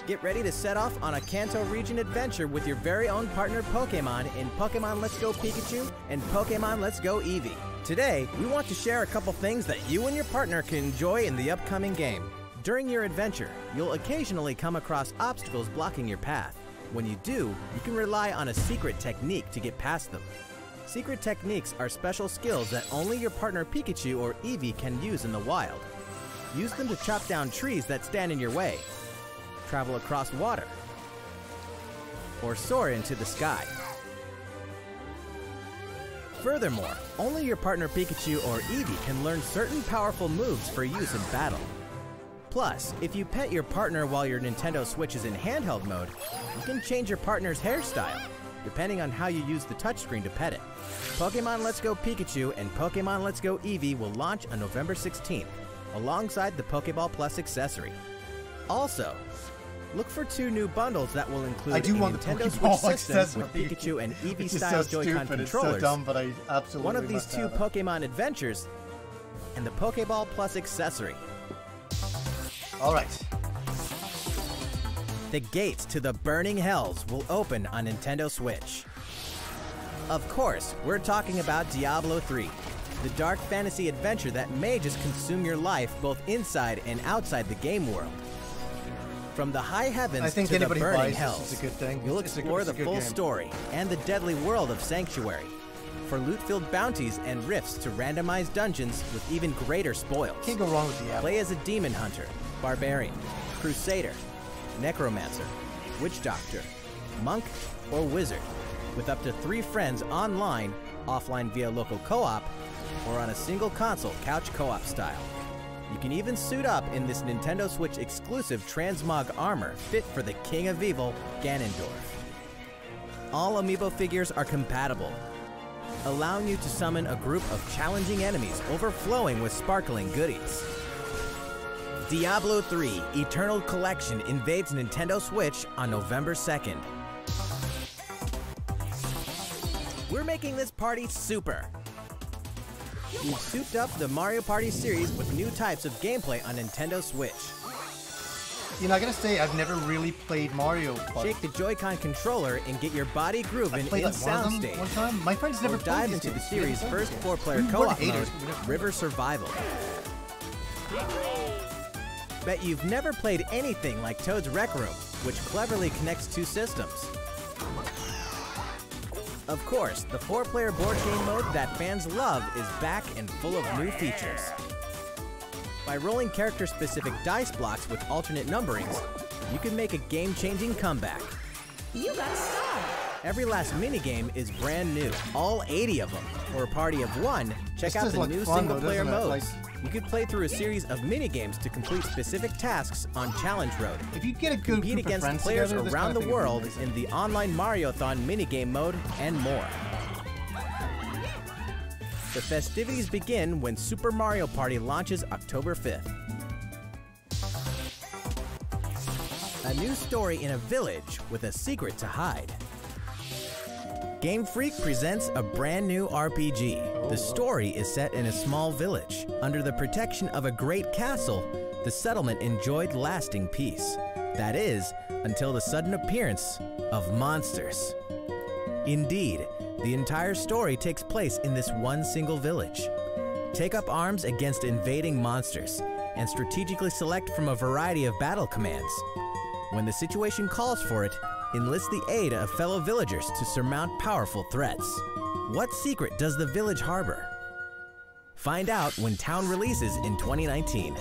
Get ready to set off on a Kanto region adventure with your very own partner Pokemon in Pokemon Let's Go Pikachu and Pokemon Let's Go Eevee. Today, we want to share a couple things that you and your partner can enjoy in the upcoming game. During your adventure, you'll occasionally come across obstacles blocking your path. When you do, you can rely on a secret technique to get past them. Secret techniques are special skills that only your partner Pikachu or Eevee can use in the wild. Use them to chop down trees that stand in your way, travel across water, or soar into the sky. Furthermore, only your partner Pikachu or Eevee can learn certain powerful moves for use in battle. Plus, if you pet your partner while your Nintendo Switch is in handheld mode, you can change your partner's hairstyle, depending on how you use the touchscreen to pet it. Pokemon Let's Go Pikachu and Pokemon Let's Go Eevee will launch on November 16th, alongside the Pokeball Plus accessory. Also, look for 2 new bundles that will include a Nintendo Switch system with Pikachu and Eevee-style Joy-Con controllers, it's so dumb, but I absolutely one of these must 2 have it. Pokemon adventures, and the Pokeball Plus accessory. All right. The gates to the burning hells will open on Nintendo Switch. Of course, we're talking about Diablo 3, the dark fantasy adventure that may just consume your life both inside and outside the game world. From the high heavens to the burning hells, is a good thing. you'll It's a explore good the full game. story and the deadly world of Sanctuary. For loot-filled bounties and rifts to randomized dungeons with even greater spoils. Can't go wrong with Diablo. Play as a demon hunter, barbarian, crusader, necromancer, witch doctor, monk, or wizard, with up to 3 friends online, offline via local co-op, or on a single console couch co-op style. You can even suit up in this Nintendo Switch exclusive transmog armor fit for the King of Evil, Ganondorf. All amiibo figures are compatible, allowing you to summon a group of challenging enemies overflowing with sparkling goodies. Diablo 3 Eternal Collection invades Nintendo Switch on November 2nd. We're making this party super. We've souped up the Mario Party series with new types of gameplay on Nintendo Switch. You know, I gotta say, I've never really played Mario Party. Shake the Joy-Con controller and get your body grooving played in like one of them soundstage. one time. My friends never Or played dive these into the games. series' Yeah, first yeah. 4-player We co-op weren't haters, mode, we never played. River Survival. Bet you've never played anything like Toad's Rec Room, which cleverly connects 2 systems. Of course, the 4-player board game mode that fans love is back and full of new features. By rolling character-specific dice blocks with alternate numberings, you can make a game-changing comeback. You got a star. Every last minigame is brand new, all 80 of them. For a party of 1, check This out does the look new fun, though, single-player doesn't it? modes. You could play through a series of minigames to complete specific tasks on Challenge Road. If you get a good Compete group of against friends players together, this around kind the of thing is world amazing. in the online Mario-thon minigame mode, and more. The festivities begin when Super Mario Party launches October 5th. A new story in a village with a secret to hide. Game Freak presents a brand new RPG. The story is set in a small village. Under the protection of a great castle, the settlement enjoyed lasting peace. That is, until the sudden appearance of monsters. Indeed, the entire story takes place in this one single village. Take up arms against invading monsters, and strategically select from a variety of battle commands. When the situation calls for it, enlist the aid of fellow villagers to surmount powerful threats. What secret does the village harbor? Find out when Town releases in 2019.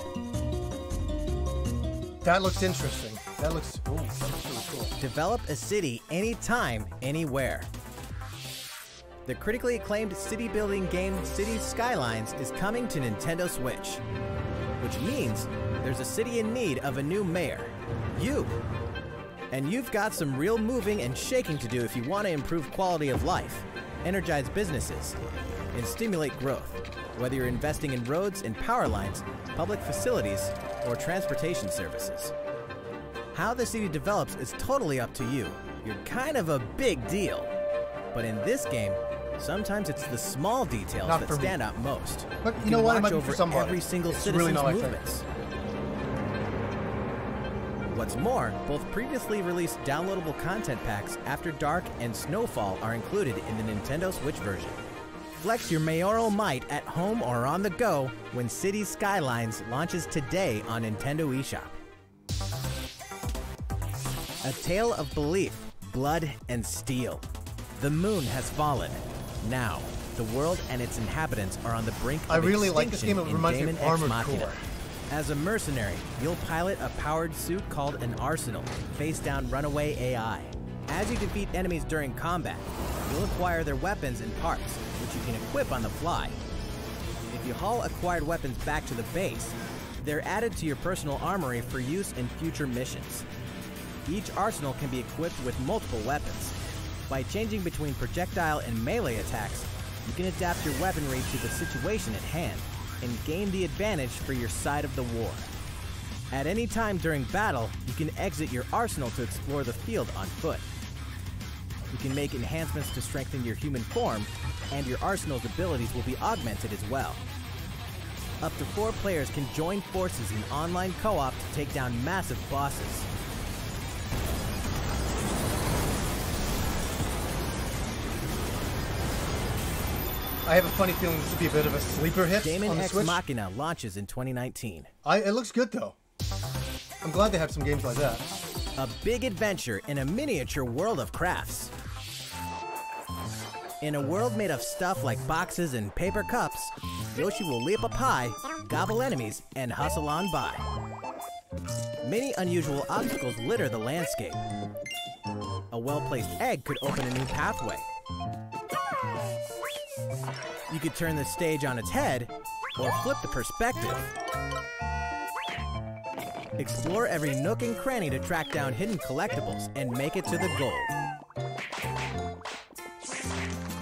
That looks interesting. That looks really cool. Develop a city anytime, anywhere. The critically acclaimed city-building game Cities Skylines is coming to Nintendo Switch, which means there's a city in need of a new mayor, you. And you've got some real moving and shaking to do if you want to improve quality of life, energize businesses, and stimulate growth, whether you're investing in roads and power lines, public facilities, or transportation services. How the city develops is totally up to you. You're kind of a big deal. But in this game, sometimes it's the small details that stand out most. But you know what? It might be for somebody. Every single It's citizen's really not my thing. movements. What's more, both previously released downloadable content packs After Dark and Snowfall are included in the Nintendo Switch version. Flex your mayoral might at home or on the go when Cities Skylines launches today on Nintendo eShop. A tale of belief, blood, and steel. The moon has fallen. Now, the world and its inhabitants are on the brink of I really like this game. It extinction reminds in me of Daemon X Armored Machina. Core. As a mercenary, you'll pilot a powered suit called an Arsenal, face down runaway AI. As you defeat enemies during combat, you'll acquire their weapons and parts, which you can equip on the fly. If you haul acquired weapons back to the base, they're added to your personal armory for use in future missions. Each arsenal can be equipped with multiple weapons. By changing between projectile and melee attacks, you can adapt your weaponry to the situation at hand and gain the advantage for your side of the war. At any time during battle, you can exit your arsenal to explore the field on foot. You can make enhancements to strengthen your human form, and your arsenal's abilities will be augmented as well. Up to 4 players can join forces in online co-op to take down massive bosses. I have a funny feeling this will be a bit of a sleeper hit Daemon on the X Switch. Machina launches in 2019. It looks good though. I'm glad they have some games like that. A big adventure in a miniature world of crafts. In a world made of stuff like boxes and paper cups, Yoshi will leap up high, gobble enemies, and hustle on by. Many unusual obstacles litter the landscape. A well-placed egg could open a new pathway. You could turn the stage on its head, or flip the perspective. Explore every nook and cranny to track down hidden collectibles and make it to the goal.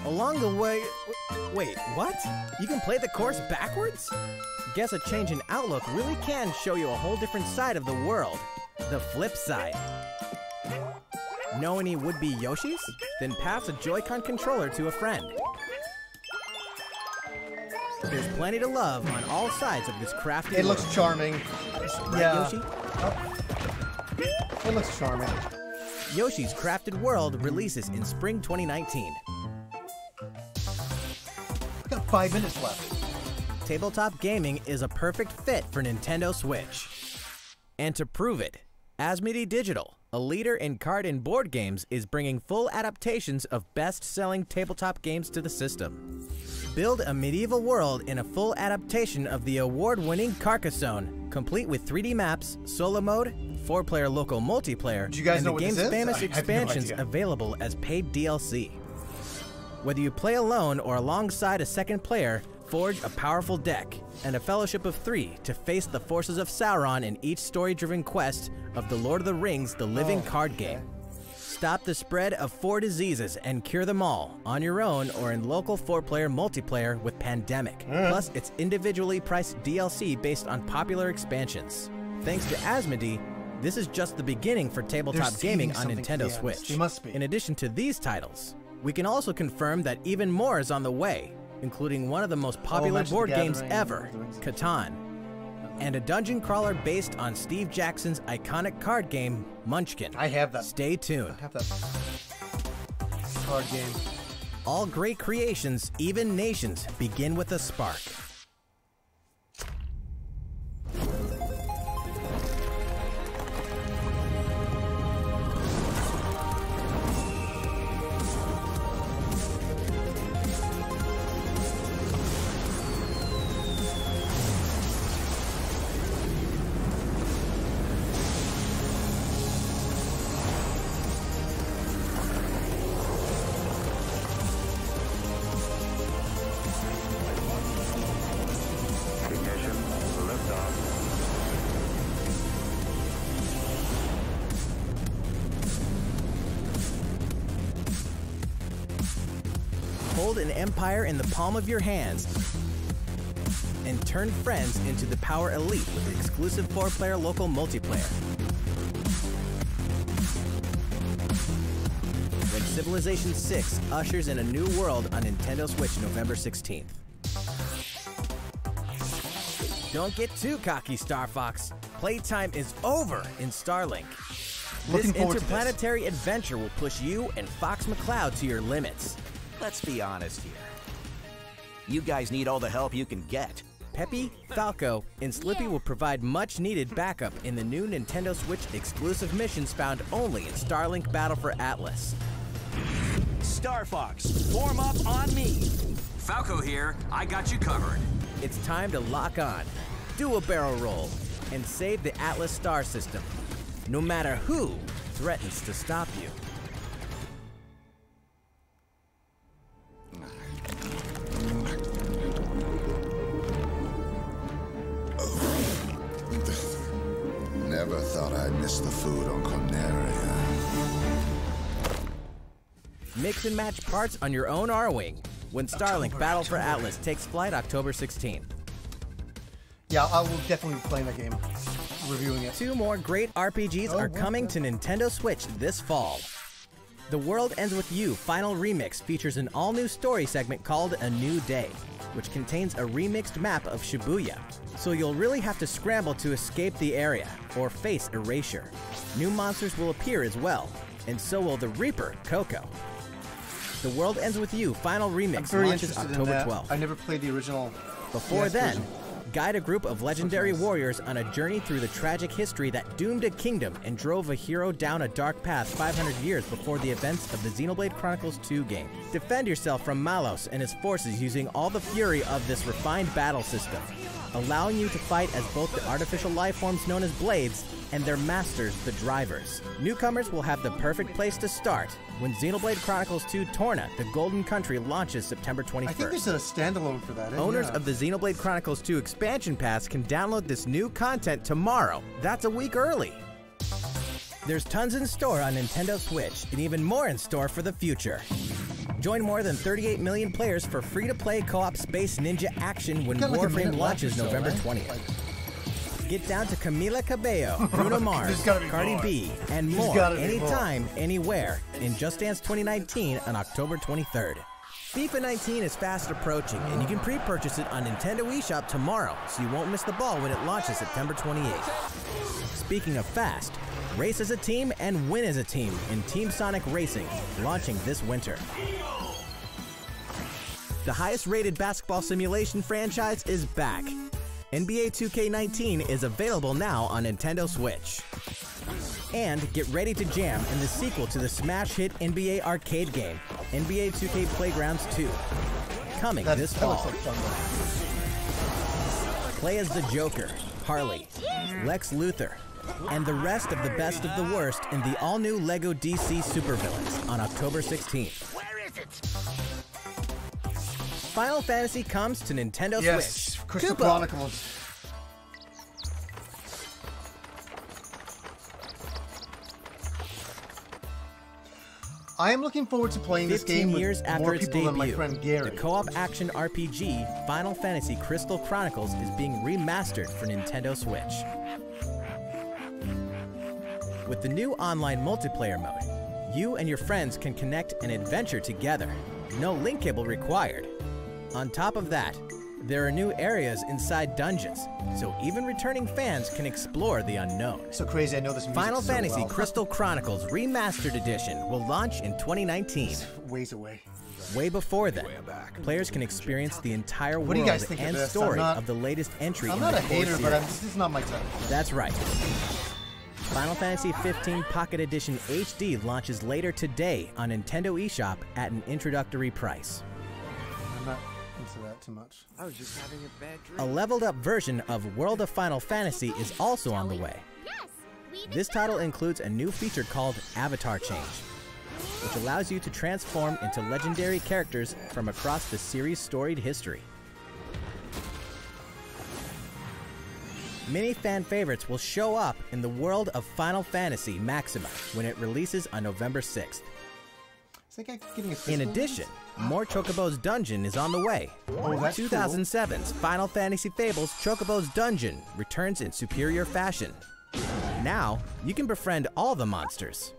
Along the way... Wait, what? You can play the course backwards? Guess a change in outlook really can show you a whole different side of the world. The flip side. Know any would-be Yoshis? Then pass a Joy-Con controller to a friend. There's plenty to love on all sides of this crafty It world. looks charming. Right, Yeah. Yoshi? It looks charming. Yoshi's Crafted World releases in spring 2019. We've got 5 minutes left. Tabletop gaming is a perfect fit for Nintendo Switch. And to prove it, Asmodee Digital, a leader in card and board games, is bringing full adaptations of best-selling tabletop games to the system. Build a medieval world in a full adaptation of the award-winning Carcassonne, complete with 3D maps, solo mode, 4-player local multiplayer, Do you guys and know the what this game's is? famous I have no expansions idea. available as paid DLC. Whether you play alone or alongside a second player, forge a powerful deck and a fellowship of 3 to face the forces of Sauron in each story-driven quest of The Lord of the Rings: The Living Card Game. Stop the spread of 4 diseases and cure them all on your own or in local 4-player multiplayer with Pandemic. Plus, it's individually priced DLC based on popular expansions. Thanks to Asmodee, this is just the beginning for tabletop They're gaming saving on something for Nintendo the end. Switch. They must be. In addition to these titles, we can also confirm that even more is on the way, including one of the most popular Magic the board games Gathering, ever, Lord of the Rings. Catan, and a dungeon crawler based on Steve Jackson's iconic card game, Munchkin. I have that. Stay tuned. I have that card game. All great creations, even nations, begin with a spark. Hold an empire in the palm of your hands and turn friends into the Power Elite with exclusive 4-player local multiplayer. Civilization VI ushers in a new world on Nintendo Switch November 16th. Don't get too cocky, Star Fox. Playtime is over in Starlink. This interplanetary adventure will push you and Fox McCloud to your limits. Let's be honest here. You guys need all the help you can get. Peppy, Falco, and Slippy will provide much-needed backup in the new Nintendo Switch exclusive missions found only in Starlink Battle for Atlas. Star Fox, form up on me. Falco here. I got you covered. It's time to lock on, do a barrel roll, and save the Atlas star system, no matter who threatens to stop you. Never thought I'd miss the food on Corneria. Mix and match parts on your own R-Wing when Starlink Battle for Atlas takes flight October 16th. Yeah, I will definitely be playing that game, reviewing it. 2 more great RPGs are coming to Nintendo Switch this fall. The World Ends With You Final Remix features an all-new story segment called A New Day, which contains a remixed map of Shibuya, so you'll really have to scramble to escape the area, or face erasure. New monsters will appear as well, and so will the Reaper, Coco. The World Ends With You Final Remix launches October 12th. I never played the original. Before then, guide a group of legendary warriors on a journey through the tragic history that doomed a kingdom and drove a hero down a dark path 500 years before the events of the Xenoblade Chronicles 2 game. Defend yourself from Malos and his forces using all the fury of this refined battle system, allowing you to fight as both the artificial life forms known as Blades and their masters, the Drivers. Newcomers will have the perfect place to start when Xenoblade Chronicles 2 Torna, the Golden Country, launches September 21st. I think there's a standalone for that. Owners of the Xenoblade Chronicles 2 expansion pass can download this new content tomorrow. That's a week early. There's tons in store on Nintendo Switch, and even more in store for the future. Join more than 38 million players for free-to-play co-op Space Ninja action when Warframe launches November 20th. Get down to Camila Cabello, Bruno Mars, Cardi B, and more anytime, anywhere in Just Dance 2019 on October 23rd. FIFA 19 is fast approaching, and you can pre-purchase it on Nintendo eShop tomorrow, so you won't miss the ball when it launches September 28th. Speaking of fast, race as a team and win as a team in Team Sonic Racing, launching this winter. The highest-rated basketball simulation franchise is back. NBA 2K19 is available now on Nintendo Switch. And get ready to jam in the sequel to the smash hit NBA arcade game, NBA 2K Playgrounds 2. Coming this fall. Play as the Joker, Harley, Lex Luthor, and the rest of the best of the worst in the all-new LEGO DC Supervillains on October 16th. Where is it? Final Fantasy comes to Nintendo Switch. Crystal Chronicles. I am looking forward to playing this game 15 years with after more its people than my debut, friend Gary. the co-op action RPG Final Fantasy Crystal Chronicles is being remastered for Nintendo Switch. With the new online multiplayer mode, you and your friends can connect and adventure together. No link cable required. On top of that, there are new areas inside dungeons, so even returning fans can explore the unknown. So crazy, I know this music Final so Fantasy well. Crystal Chronicles Remastered Edition will launch in 2019. Ways away. Way before then, players can experience the entire What do you world guys think of and this? story of the latest entry I'm in not the a core hater, series. but this is not my type. That's right. Final Fantasy XV Pocket Edition HD launches later today on Nintendo eShop at an introductory price. I'm not into that too much. I was just having a bad dream. A leveled up version of World of Final Fantasy is also on the way. This title includes a new feature called Avatar Change, which allows you to transform into legendary characters from across the series' storied history. Many fan favorites will show up in the world of Final Fantasy Maxima when it releases on November 6th. In addition, more Chocobo's Dungeon is on the way. Oh, that's 2007's Final Fantasy Fables Chocobo's Dungeon returns in superior fashion. Now, you can befriend all the monsters.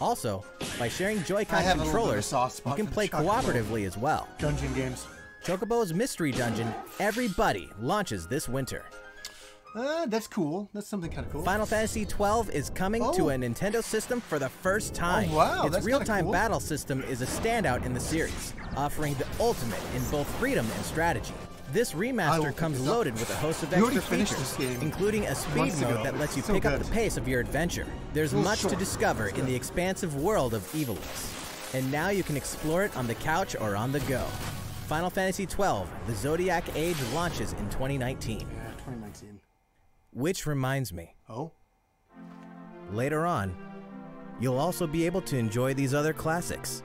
Also, by sharing I Joy-Con have a little bit of a controllers, soft you spot can for play Chocobo cooperatively as well. Dungeon games. Chocobo's Mystery Dungeon Everybody launches this winter. That's cool. That's something kind of cool. Final Fantasy XII is coming to a Nintendo system for the first time. Oh, wow, Its that's kinda real-time cool. battle system is a standout in the series, offering the ultimate in both freedom and strategy. This I will remaster pick comes this up. loaded with a host of You already extra finished features, this game including a speed months mode ago. that lets you So pick up good. the pace of your adventure. There's A little much to short. discover It's in the good. expansive world of Evilus, and now you can explore it on the couch or on the go. Final Fantasy XII: The Zodiac Age launches in 2019. Yeah, 2019. Which reminds me, Oh? later on, you'll also be able to enjoy these other classics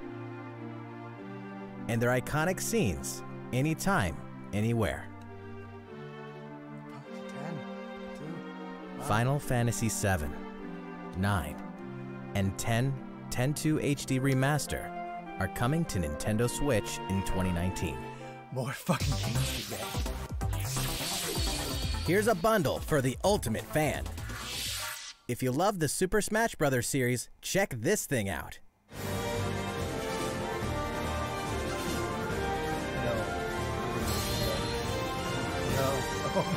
and their iconic scenes anytime, anywhere. 10, 2. Final Fantasy VII, 9, and 10/2 HD Remaster are coming to Nintendo Switch in 2019. More fucking games to get. Here's a bundle for the ultimate fan. If you love the Super Smash Bros. Series, check this thing out.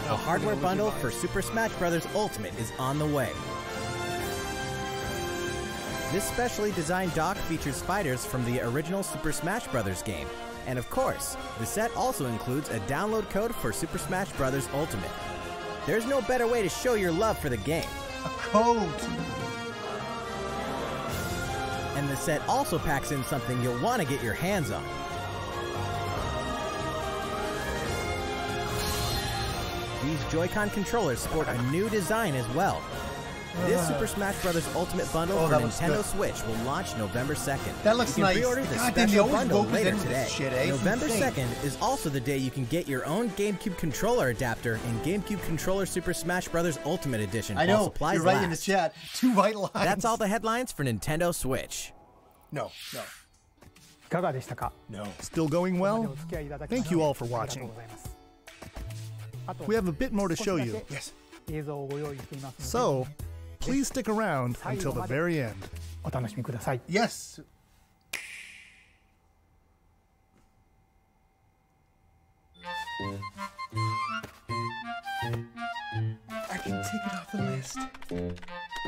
A hardware bundle for Super Smash Bros. Ultimate is on the way. This specially designed dock features fighters from the original Super Smash Bros. Game. And of course, the set also includes a download code for Super Smash Bros. Ultimate. There's no better way to show your love for the game. A code! And the set also packs in something you'll want to get your hands on. These Joy-Con controllers sport a new design as well. This Super Smash Bros. Ultimate Bundle for that looks Nintendo good. Switch will launch November 2nd. That looks you can nice. pre-order the God damn, they special always bundle vote later into today. this shit, eh? It's November insane. 2nd is also the day you can get your own GameCube controller adapter and GameCube controller Super Smash Bros. Ultimate Edition I while know, supplies you're right last. in the chat. 2 white lines. That's all the headlines for Nintendo Switch. No, no, いかがでしたか no. Still going ここまで well? お付き合いいただき Thank you all for ありがとう watching. ございますあと We have a bit more to 少し show だ you. け Yes. 映像をご用意していますので So, please stick around until the very end. お楽しみください Yes. I can take it off the list.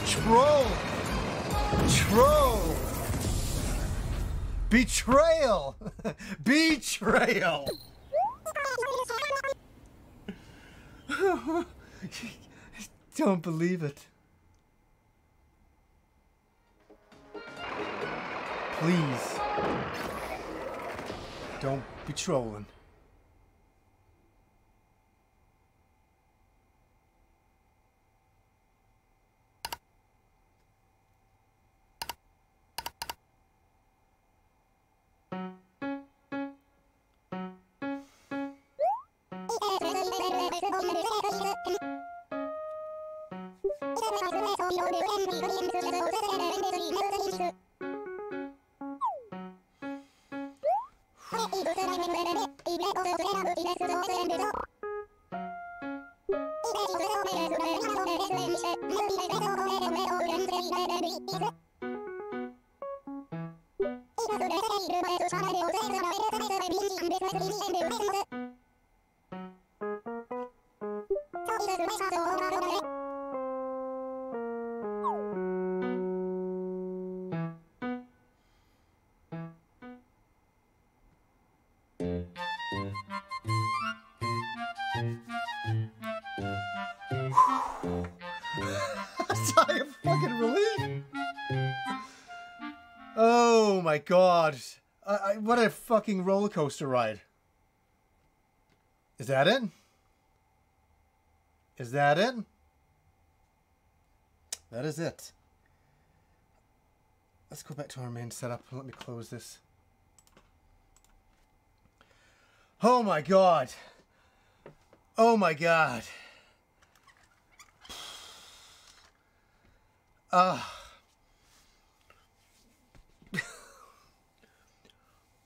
Troll! Troll! Betrayal! Betrayal! Don't believe it. Please. Don't be trolling. Sigh of fucking relief. Oh my god. What a fucking roller coaster ride. Is that it? Is that it? That is it. Let's go back to our main setup. Let me close this. Oh my god. Oh my god.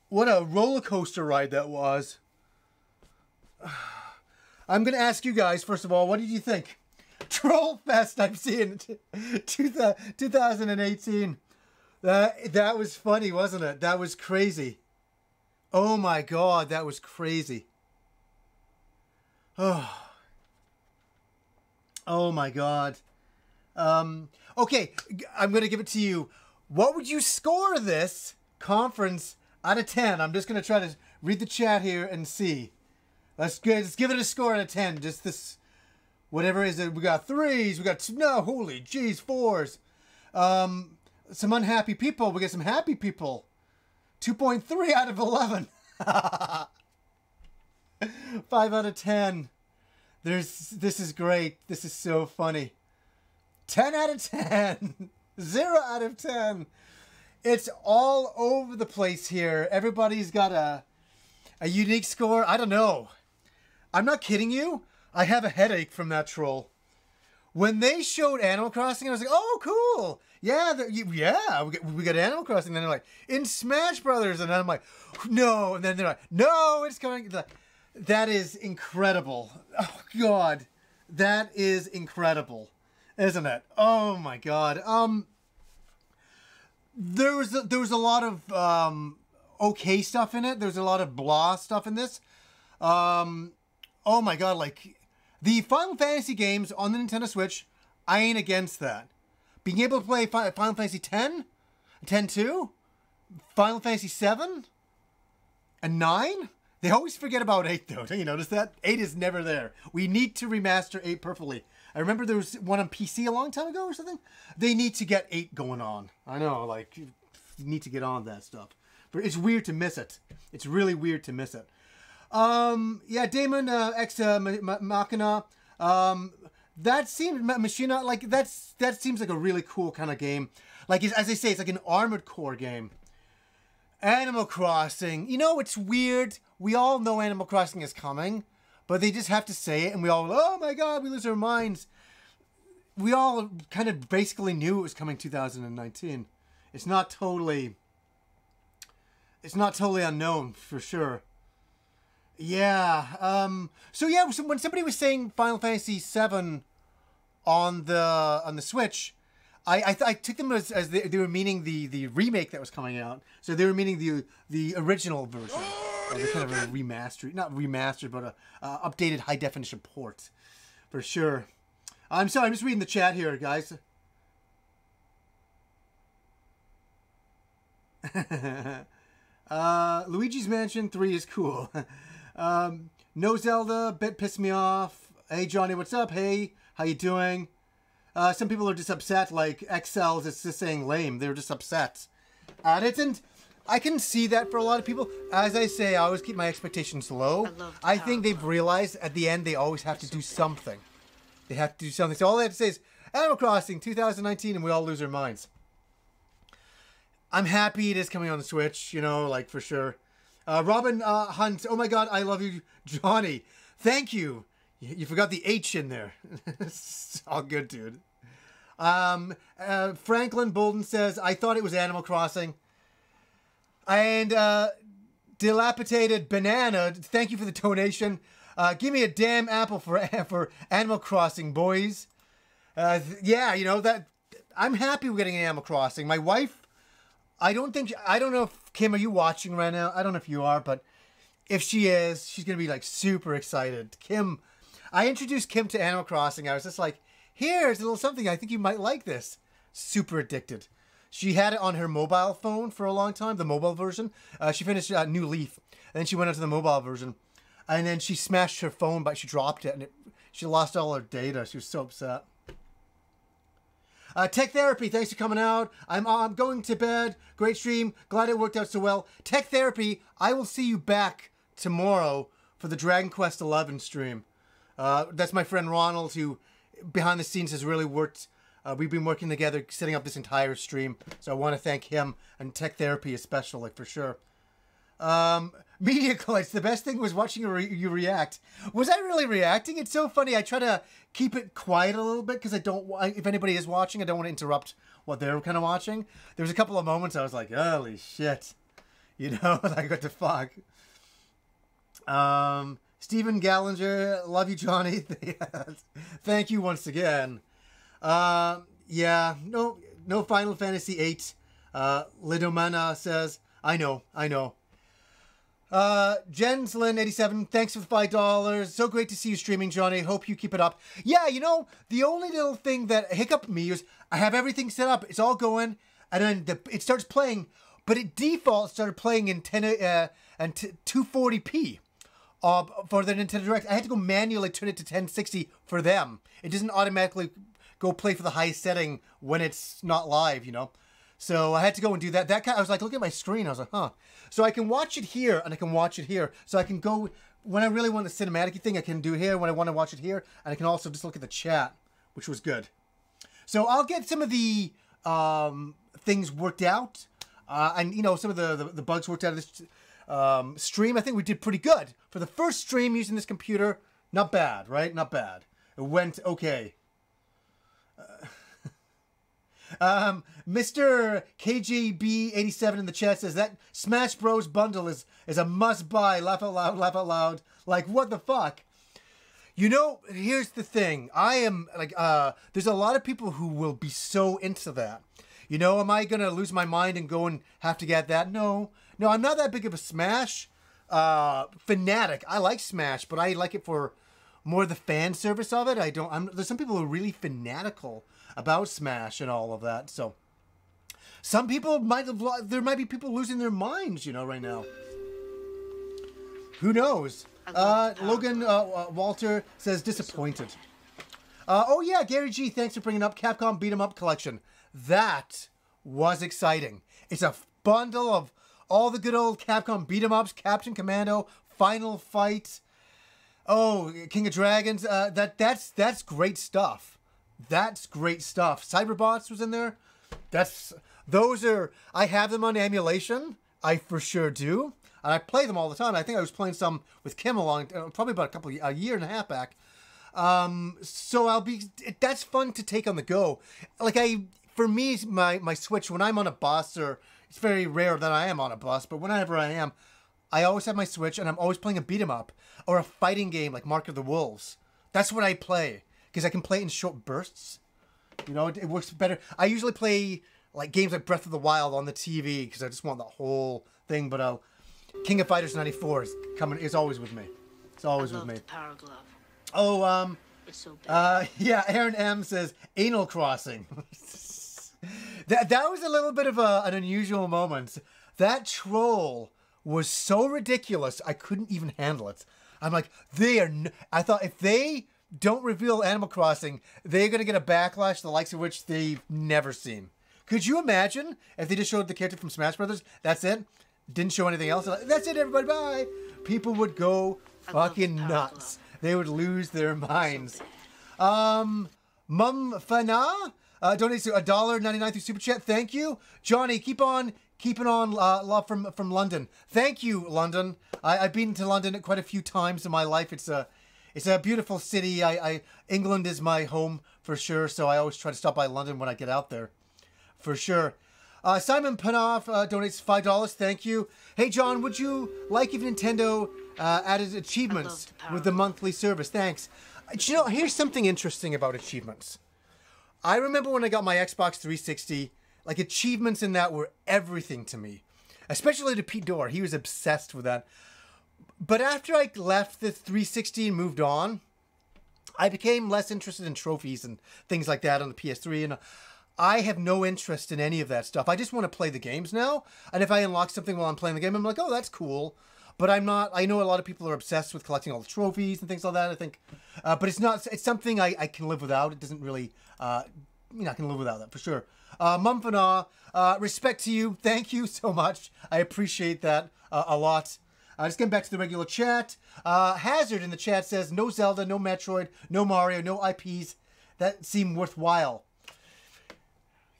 What a roller coaster ride that was. I'm going to ask you guys, first of all, what did you think? Troll Fest, I'm seeing 2018. That was funny, wasn't it? That was crazy. Oh my god, that was crazy. Oh my god. Okay, I'm going to give it to you. What would you score this conference out of 10? I'm just going to try to read the chat here and see. Let's give it a score out of 10. Just this, whatever it is. We got 3s. We got 2. No, holy jeez, 4s. Some unhappy people. We get some happy people. 2.3 out of 11. 5 out of 10. This is great. This is so funny. 10 out of 10. 0 out of 10. It's all over the place here. Everybody's got a unique score. I don't know. I'm not kidding you. I have a headache from that troll. When they showed Animal Crossing, I was like, oh, cool. Yeah, we got Animal Crossing. Then they're like, in Smash Brothers. And then I'm like, no. And then they're like, no, it's coming. That is incredible. Oh, God. That is incredible. Isn't it? Oh, my God. There was a lot of okay stuff in it. There's a lot of blah stuff in this. Oh my god, like the Final Fantasy games on the Nintendo Switch, I ain't against that. Being able to play Final Fantasy X, 10-2, Final Fantasy 7, and 9. They always forget about 8 though. Don't you notice that? 8 is never there. We need to remaster 8 perfectly. I remember there was one on PC a long time ago or something. They need to get 8 going on. I know, like, you need to get on that stuff. But it's weird to miss it. It's really weird to miss it. Yeah, Damon X Machina. That seems Machina, like that seems like a really cool kind of game. Like as they say, it's like an Armored Core game. Animal Crossing. You know, it's weird. We all know Animal Crossing is coming, but they just have to say it, and we all, oh my god, we lose our minds. We all kind of basically knew it was coming 2019. It's not totally unknown for sure. Yeah. So when somebody was saying Final Fantasy VII on the Switch, I took them as they were meaning the remake that was coming out. So they were meaning the original version, or the kind of a remastered, not remastered, but a updated high definition port, for sure. I'm sorry, I'm just reading the chat here, guys. Luigi's Mansion 3 is cool. No Zelda, bit pissed me off. Hey Johnny, what's up? Hey, how you doing? Some people are just upset, like XLs, it's just saying lame. They're just upset at it, and I can see that for a lot of people. As I say, I always keep my expectations low. I think they've realized at the end they always have to do something. They have to do something. So all they have to say is Animal Crossing 2019, and we all lose our minds. I'm happy it is coming on the Switch, you know, like for sure. Robin Hunt, oh my god, I love you, Johnny. Thank you. You forgot the H in there. It's all good, dude. Franklin Bolden says, I thought it was Animal Crossing. And Dilapidated Banana, thank you for the donation. Give me a damn apple for Animal Crossing, boys. Yeah, you know, that I'm happy we're getting Animal Crossing. My wife, I don't know if, Kim, are you watching right now? I don't know if you are, but if she is, she's going to be like super excited. Kim, I introduced Kim to Animal Crossing. I was just like, here's a little something. I think you might like this. Super addicted. She had it on her mobile phone for a long time, the mobile version. She finished New Leaf, and then she went onto the mobile version. And then she smashed her phone, but she dropped it, and she lost all her data. She was so upset. Tech Therapy, thanks for coming out. I'm going to bed. Great stream. Glad it worked out so well. Tech Therapy, I will see you back tomorrow for the Dragon Quest XI stream. That's my friend Ronald, who behind the scenes has really worked. We've been working together setting up this entire stream. So I want to thank him and Tech Therapy especially, for sure. Media Coins, the best thing was watching you react. Was I really reacting? It's so funny. I try to keep it quiet a little bit because I don't want, if anybody is watching, I don't want to interrupt what they're kind of watching. There was a couple of moments I was like, holy shit. You know, like what the fuck. Stephen Gallinger, love you, Johnny. Thank you once again. Yeah, no Final Fantasy VIII. Lidomana says, I know. Jenslin87, thanks for the $5. So great to see you streaming, Johnny. Hope you keep it up. Yeah, you know, the only little thing that hiccuped me is I have everything set up. It's all going, and then it starts playing, but it default started playing in 240p for the Nintendo Direct. I had to go manually turn it to 1060 for them. It doesn't automatically go play for the highest setting when it's not live, you know. So I had to go and do that. I was like, look at my screen. I was like, huh. So I can watch it here and I can watch it here. So I can go, when I really want the cinematic thing, I can do it here when I want to watch it here. And I can also just look at the chat, which was good. So I'll get some of the things worked out. And, you know, some of the bugs worked out of this stream. I think we did pretty good. For the first stream using this computer, not bad, right? Not bad. It went okay. Mr. KGB87 in the chat says that Smash Bros. Bundle is a must-buy. Laugh out loud, laugh out loud. Like, what the fuck? You know, here's the thing. I am, like, there's a lot of people who will be so into that. You know, am I going to lose my mind and go and have to get that? No, I'm not that big of a Smash fanatic. I like Smash, but I like it for more the fan service of it. There's some people who are really fanatical about Smash and all of that. So some people there might be people losing their minds, you know, right now. Who knows? Logan Walter says disappointed. Oh yeah, Gary G, thanks for bringing up Capcom Beat 'em Up Collection. That was exciting. It's a bundle of all the good old Capcom Beat 'em Ups, Captain Commando, Final Fight, King of Dragons. That's great stuff. That's great stuff. Cyberbots was in there. I have them on emulation. I for sure do. And I play them all the time. I think I was playing some with Kim probably about a year and a half back. So that's fun to take on the go. Like for me, my Switch, when I'm on a bus, or it's very rare that I am on a bus, but whenever I am, I always have my Switch and I'm always playing a beat 'em up or a fighting game like Mark of the Wolves. That's what I play. Because I can play it in short bursts. You know, it works better. I usually play like games like Breath of the Wild on the TV because I just want the whole thing. But King of Fighters 94 is always with me. It's always with me. The Power Glove. Oh, it's so big. Yeah, Aaron M says Anal Crossing. that was a little bit of an unusual moment. That troll was so ridiculous, I couldn't even handle it. I'm like, I thought if they don't reveal Animal Crossing, they're going to get a backlash the likes of which they've never seen. Could you imagine if they just showed the character from Smash Brothers? That's it? Didn't show anything else? That's it, everybody, bye! People would go fucking nuts. They would lose their minds. Mum Fana donates to $1.99 through Super Chat. Thank you. Johnny, keeping on love from London. Thank you, London. I've been to London quite a few times in my life. It's It's a beautiful city. England is my home for sure, so I always try to stop by London when I get out there, for sure. Simon Panoff donates $5. Thank you. Hey, John, would you like if Nintendo added achievements with the monthly service? Thanks. You know, here's something interesting about achievements. I remember when I got my Xbox 360, like, achievements in that were everything to me. Especially to Pete Dorr. He was obsessed with that. But after I left the 360 and moved on, I became less interested in trophies and things like that on the PS3. And I have no interest in any of that stuff. I just want to play the games now. And if I unlock something while I'm playing the game, I'm like, oh, that's cool. But I'm not. I know a lot of people are obsessed with collecting all the trophies and things like that, I think. But it's not. It's something I can live without. It doesn't really, I can live without that for sure. Mumfana, respect to you. Thank you so much. I appreciate that a lot. Just getting back to the regular chat. Hazard in the chat says, no Zelda, no Metroid, no Mario, no IPs that seem worthwhile.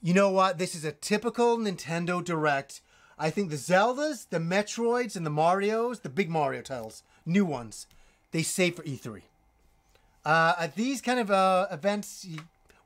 You know what? This is a typical Nintendo Direct. I think the Zeldas, the Metroids, and the Marios, the big Mario titles, new ones, they save for E3. At these kind of events,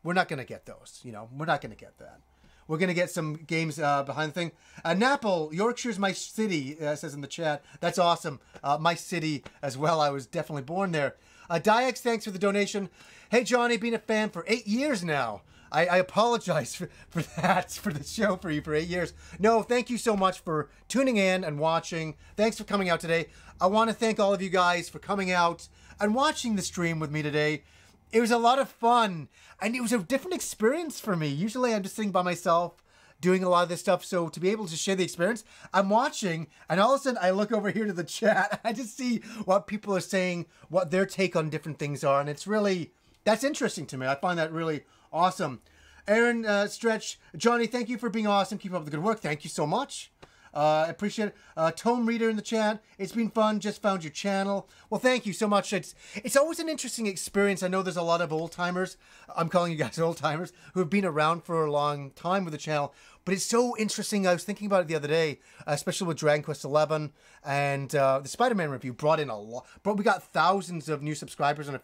we're not going to get those. You know, we're not going to get that. We're going to get some games behind the thing. Napple, Yorkshire's my city, says in the chat. That's awesome. My city as well. I was definitely born there. Diex, thanks for the donation. Hey, Johnny, been a fan for 8 years now. I apologize for that, for the show for you for 8 years. No, thank you so much for tuning in and watching. Thanks for coming out today. I want to thank all of you guys for coming out and watching the stream with me today. It was a lot of fun, and it was a different experience for me. Usually I'm just sitting by myself doing a lot of this stuff, so to be able to share the experience, I'm watching, and all of a sudden I look over here to the chat, I just see what people are saying, what their take on different things are, and it's really, that's interesting to me. I find that really awesome. Aaron Stretch, Johnny, thank you for being awesome. Keep up the good work. Thank you so much. I appreciate it. Tome Reader in the chat. It's been fun. Just found your channel. Well, thank you so much. It's always an interesting experience. I know there's a lot of old timers. I'm calling you guys old timers who have been around for a long time with the channel. But it's so interesting. I was thinking about it the other day, especially with Dragon Quest XI and the Spider-Man review brought in a lot. But we got thousands of new subscribers in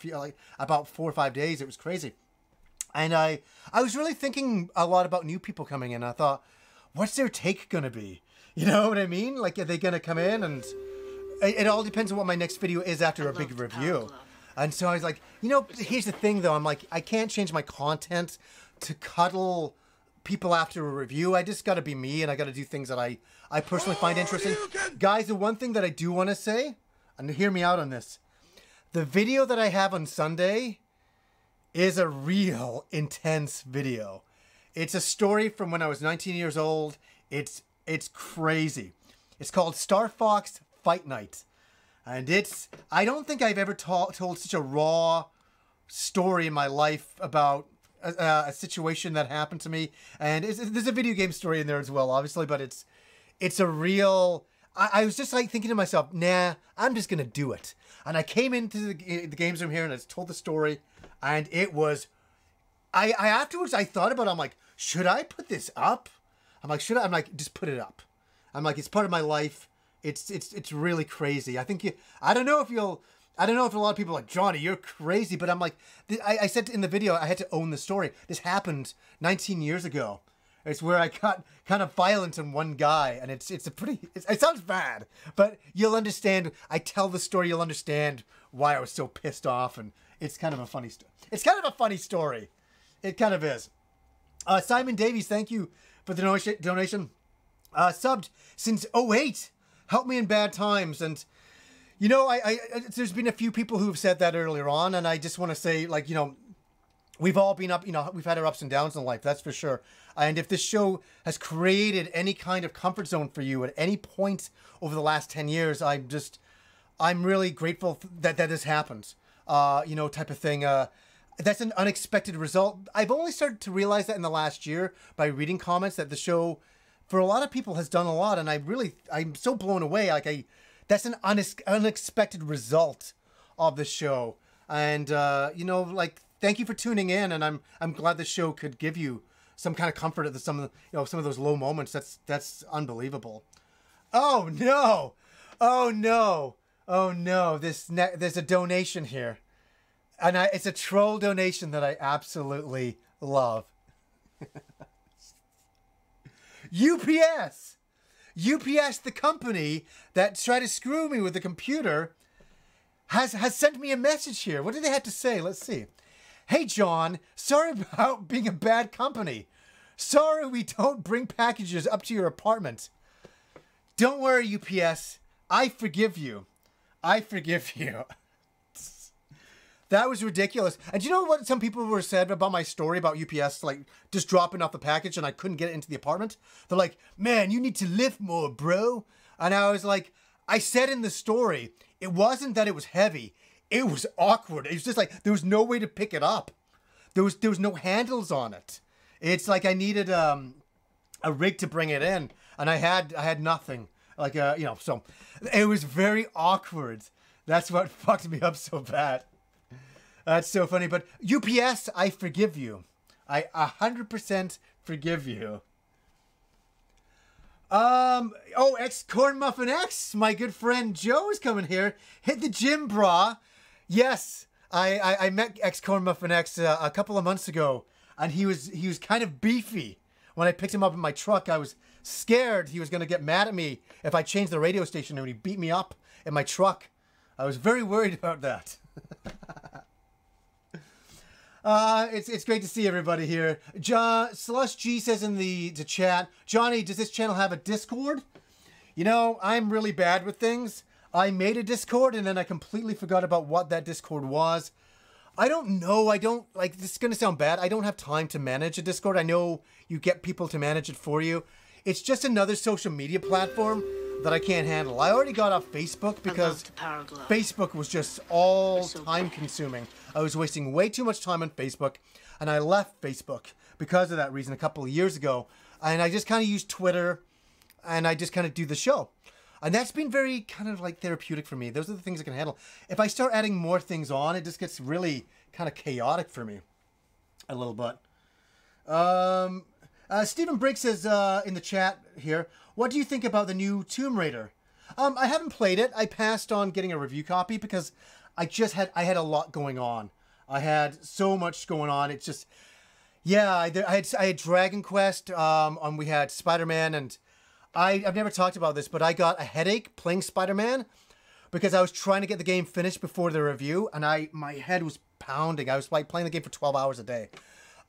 about 4 or 5 days. It was crazy. And I was really thinking a lot about new people coming in. I thought, what's their take going to be? You know what I mean? Like, are they going to come in? And it all depends on what my next video is after a big review. And so I was like, you know, here's the thing, though. I'm like, I can't change my content to cuddle people after a review. I just got to be me, and I got to do things that I personally find interesting. Guys, the one thing that I do want to say, and hear me out on this, the video that I have on Sunday is a real intense video. It's a story from when I was 19 years old. It's crazy. It's called Star Fox Fight Night. And I don't think I've ever told such a raw story in my life about a situation that happened to me. And there's a video game story in there as well, obviously, but it's a real... I was just like thinking to myself, nah, I'm just going to do it. And I came into the games room here and I told the story, and it was... afterwards, I thought about it. I'm like, should I put this up? I'm like, should I? I'm like, just put it up. I'm like, it's part of my life. It's really crazy. I think I don't know if a lot of people are like, Johnny, you're crazy. But I'm like, I said in the video, I had to own the story. This happened 19 years ago. It's where I got kind of violent on one guy, and it sounds bad, but you'll understand. I tell the story, you'll understand why I was so pissed off, and it's kind of a funny story. It's kind of a funny story. It kind of is. Simon Davies, thank you for the donation. Subbed since 2008. Helped me in bad times. And, you know, there's been a few people who have said that earlier on. And I just want to say, like, you know, we've all been up, you know, we've had our ups and downs in life. That's for sure. And if this show has created any kind of comfort zone for you at any point over the last 10 years, I'm really grateful that this happens, you know, type of thing. That's an unexpected result. I've only started to realize that in the last year by reading comments that the show, for a lot of people, has done a lot. And I'm so blown away. Like that's an unexpected result of the show. And, you know, like, thank you for tuning in. And I'm glad the show could give you some kind of comfort at some of those low moments. That's unbelievable. Oh no. Oh no. Oh no. There's a donation here. And it's a troll donation that I absolutely love. UPS! UPS, the company that tried to screw me with the computer, has sent me a message here. What do they have to say? Let's see. Hey, John, sorry about being a bad company. Sorry we don't bring packages up to your apartment. Don't worry, UPS. I forgive you. I forgive you. That was ridiculous. And do you know what some people were said about my story about UPS, like just dropping off the package and I couldn't get it into the apartment? They're like, man, you need to lift more, bro. And I was like, I said in the story, it wasn't that it was heavy. It was awkward. It was just like, there was no way to pick it up. There was no handles on it. It's like I needed a rig to bring it in, and I had nothing. Like, you know, so it was very awkward. That's what fucked me up so bad. That's so funny. But UPS, I forgive you. I 100% forgive you. Corn Muffin X, my good friend Joe is coming here. Hit the gym, brah. Yes, I met Corn Muffin X a couple of months ago, and he was kind of beefy. When I picked him up in my truck, I was scared he was going to get mad at me if I changed the radio station and he beat me up in my truck. I was very worried about that. It's great to see everybody here. Slush G says in the chat, Johnny, does this channel have a Discord? You know, I'm really bad with things. I made a Discord and then I completely forgot about what that Discord was. I don't know. I don't, like, this is going to sound bad. I don't have time to manage a Discord. I know you get people to manage it for you. It's just another social media platform that I can't handle. I already got off Facebook because Facebook was just all time consuming. I was wasting way too much time on Facebook, and I left Facebook because of that reason a couple of years ago. And I just kind of used Twitter, and I just kind of do the show. And that's been very kind of like therapeutic for me. Those are the things I can handle. If I start adding more things on, it just gets really kind of chaotic for me a little bit. Stephen Briggs says in the chat here, what do you think about the new Tomb Raider? I haven't played it. I passed on getting a review copy because I had a lot going on. I had so much going on. It's just, yeah, I had Dragon Quest, we had Spider-Man, and I've never talked about this, but I got a headache playing Spider-Man because I was trying to get the game finished before the review, and my head was pounding. I was like playing the game for 12 hours a day.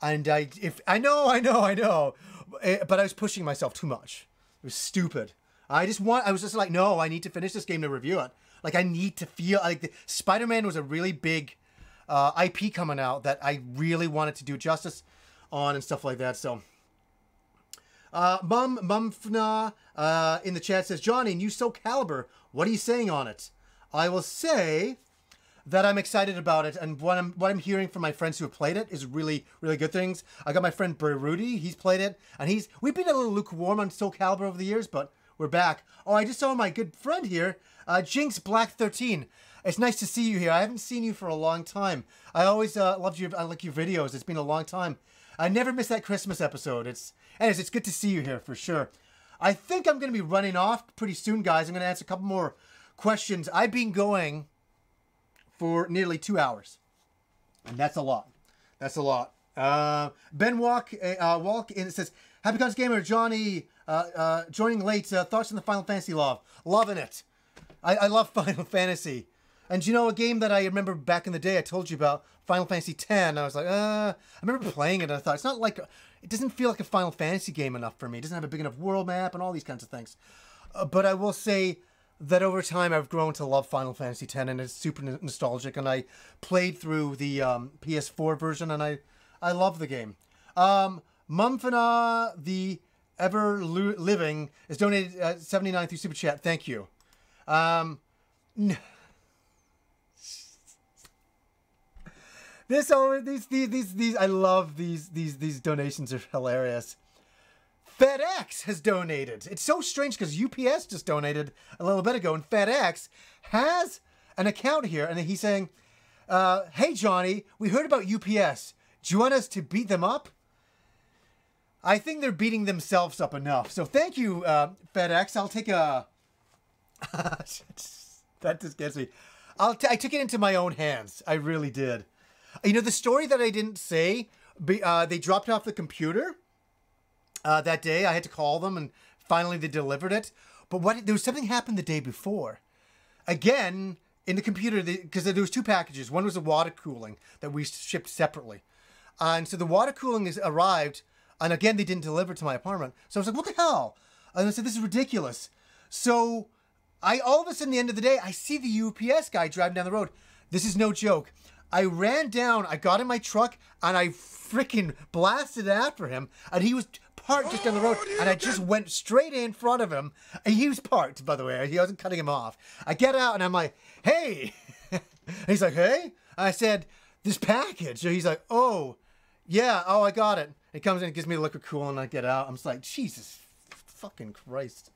And I know, but I was pushing myself too much. It was stupid. I was just like, no, I need to finish this game to review it. Like, I need to feel like Spider-Man was a really big IP coming out that I really wanted to do justice on and stuff like that. So, Mumfna in the chat says, Johnny, new Soul Calibur, what are you saying on it? I will say that I'm excited about it, and what I'm hearing from my friends who have played it is really, really good things. I got my friend Rudy, he's played it, and we've been a little lukewarm on Soul Calibur over the years, but we're back. Oh, I just saw my good friend here, Jinx Black 13. It's nice to see you here. I haven't seen you for a long time. I always loved I like your videos. It's been a long time. I never missed that Christmas episode. It's good to see you here for sure. I think I'm going to be running off pretty soon, guys. I'm going to answer a couple more questions. I've been going for nearly 2 hours, and that's a lot. That's a lot. Ben Walk in, it says, Happy Cons Gamer, Johnny, joining late. Thoughts on the Final Fantasy love? Loving it. I love Final Fantasy. And you know, a game that I remember back in the day I told you about, Final Fantasy X, I was like, I remember playing it and I thought, it's not like, it doesn't feel like a Final Fantasy game enough for me. It doesn't have a big enough world map and all these kinds of things. But I will say that over time I've grown to love Final Fantasy X, and it's super nostalgic, and I played through the PS4 version, and I love the game. Mumfana, the Ever Living, is donated 79 through Super Chat. Thank you. These I love these donations are hilarious. FedEx has donated. It's so strange because UPS just donated a little bit ago, and FedEx has an account here, and he's saying, hey Johnny, we heard about UPS. Do you want us to beat them up? I think they're beating themselves up enough. So thank you, FedEx. I'll take a... that just gets me. I took it into my own hands. I really did. You know, the story that I didn't say, they dropped off the computer that day. I had to call them, and finally they delivered it. But there was something happened the day before. Again, in the computer, because there was 2 packages. One was the water cooling that we shipped separately. And so the water cooling arrived, and again, they didn't deliver to my apartment. So I was like, what the hell? And I said, this is ridiculous. So all of a sudden, at the end of the day, I see the UPS guy driving down the road. This is no joke. I ran down, I got in my truck, and I freaking blasted after him. And he was parked just down the road, and I just went straight in front of him. And he was parked, by the way. He wasn't cutting him off. I get out, and I'm like, hey. And he's like, hey? I said, this package. So he's like, oh, yeah, oh, I got it. He comes in and gives me a liquid cool, and I get out. I'm just like, Jesus fucking Christ.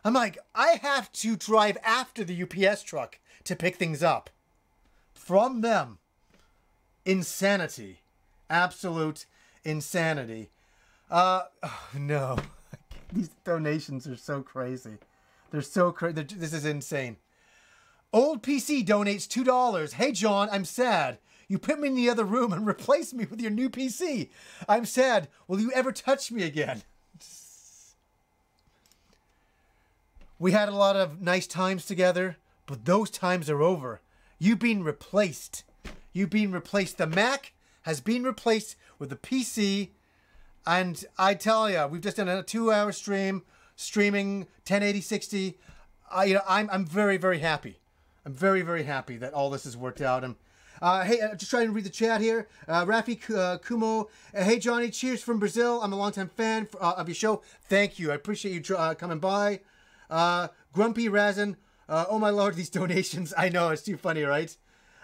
I'm like, I have to drive after the UPS truck to pick things up. From them. Insanity. Absolute insanity. Oh, no. These donations are so crazy. They're so crazy. This is insane. Old PC donates $2. Hey, John, I'm sad. You put me in the other room and replaced me with your new PC. I'm sad. Will you ever touch me again? We had a lot of nice times together, but those times are over. You've been replaced. You've been replaced. The Mac has been replaced with the PC. And I tell you, we've just done a 2-hour streaming 1080-60. I'm very, very happy. I'm very, very happy that all this has worked out. And hey, just trying to read the chat here. Rafi Kumo. Hey, Johnny, cheers from Brazil. I'm a longtime fan of your show. Thank you. I appreciate you coming by. Grumpy Razin. Oh, my Lord, these donations. I know, it's too funny, right?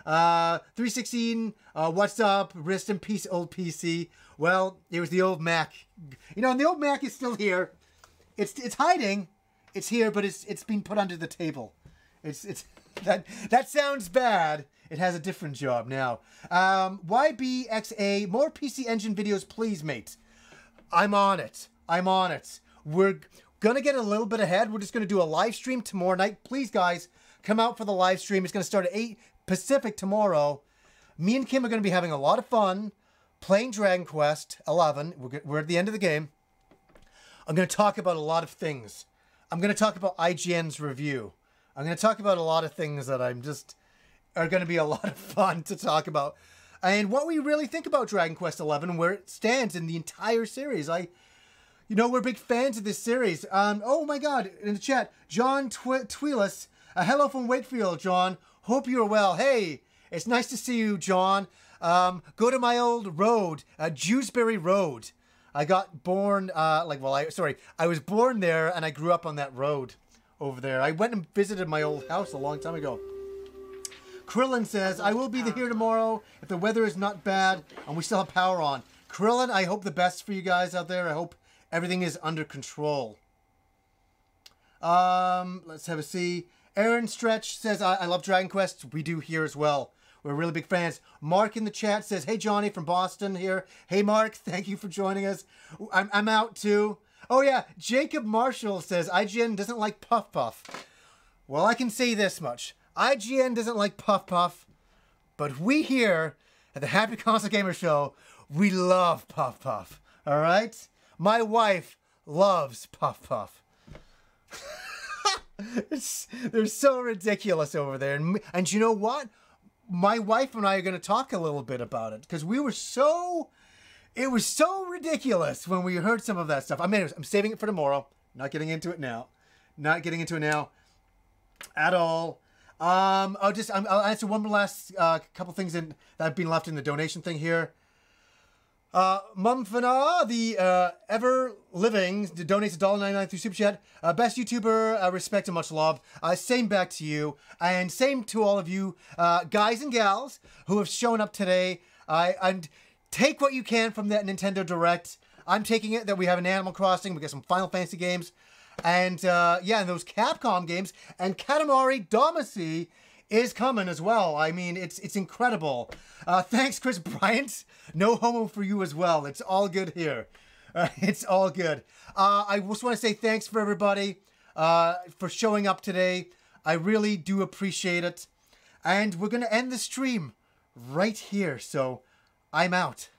316. What's up? Rest in peace, old PC. Well, it was the old Mac. You know, and the old Mac is still here. It's hiding. It's here, but it's been put under the table. It's that sounds bad. It has a different job now. YBXA, more PC Engine videos, please, mate. I'm on it. I'm on it. We're gonna get a little bit ahead. We're just gonna do a live stream tomorrow night. Please, guys, come out for the live stream. It's gonna start at 8 Pacific tomorrow. Me and Kim are gonna be having a lot of fun playing Dragon Quest 11. We're at the end of the game. I'm gonna talk about a lot of things. I'm gonna talk about IGN's review. I'm gonna talk about a lot of things that are going to be a lot of fun to talk about. And what we really think about Dragon Quest XI and where it stands in the entire series. We're big fans of this series. Oh my God, in the chat, John Tweelis. Hello from Wakefield, John. Hope you're well. Hey, it's nice to see you, John. Go to my old road, Dewsbury Road. I got born, I was born there and I grew up on that road over there. I went and visited my old house a long time ago. Krillin says, I will be here tomorrow if the weather is not bad and we still have power on. Krillin, I hope the best for you guys out there. I hope everything is under control. Let's have a see. Aaron Stretch says, I love Dragon Quest. We do here as well. We're really big fans. Mark in the chat says, hey, Johnny from Boston here. Hey, Mark, thank you for joining us. I'm out too. Oh, yeah. Jacob Marshall says, IGN doesn't like Puff Puff. Well, I can say this much. IGN doesn't like Puff Puff, but we here at the Happy Console Gamer Show, we love Puff Puff, all right? My wife loves Puff Puff. They're so ridiculous over there. And you know what? My wife and I are going to talk a little bit about it because it was so ridiculous when we heard some of that stuff. I'm saving it for tomorrow. Not getting into it now. Not getting into it now at all. I'll answer one last couple things that have been left in the donation thing here. Mumfana, the ever living, donates $1.99 through Super Chat. Best YouTuber, respect and much love. Same back to you, and same to all of you guys and gals who have shown up today. And take what you can from that Nintendo Direct. I'm taking it that we have an Animal Crossing, we got some Final Fantasy games. And, and those Capcom games. And Katamari Damacy is coming as well. I mean, it's incredible. Thanks, Chris Bryant. No homo for you as well. It's all good here. It's all good. I just want to say thanks for everybody for showing up today. I really do appreciate it. And we're going to end the stream right here, so I'm out.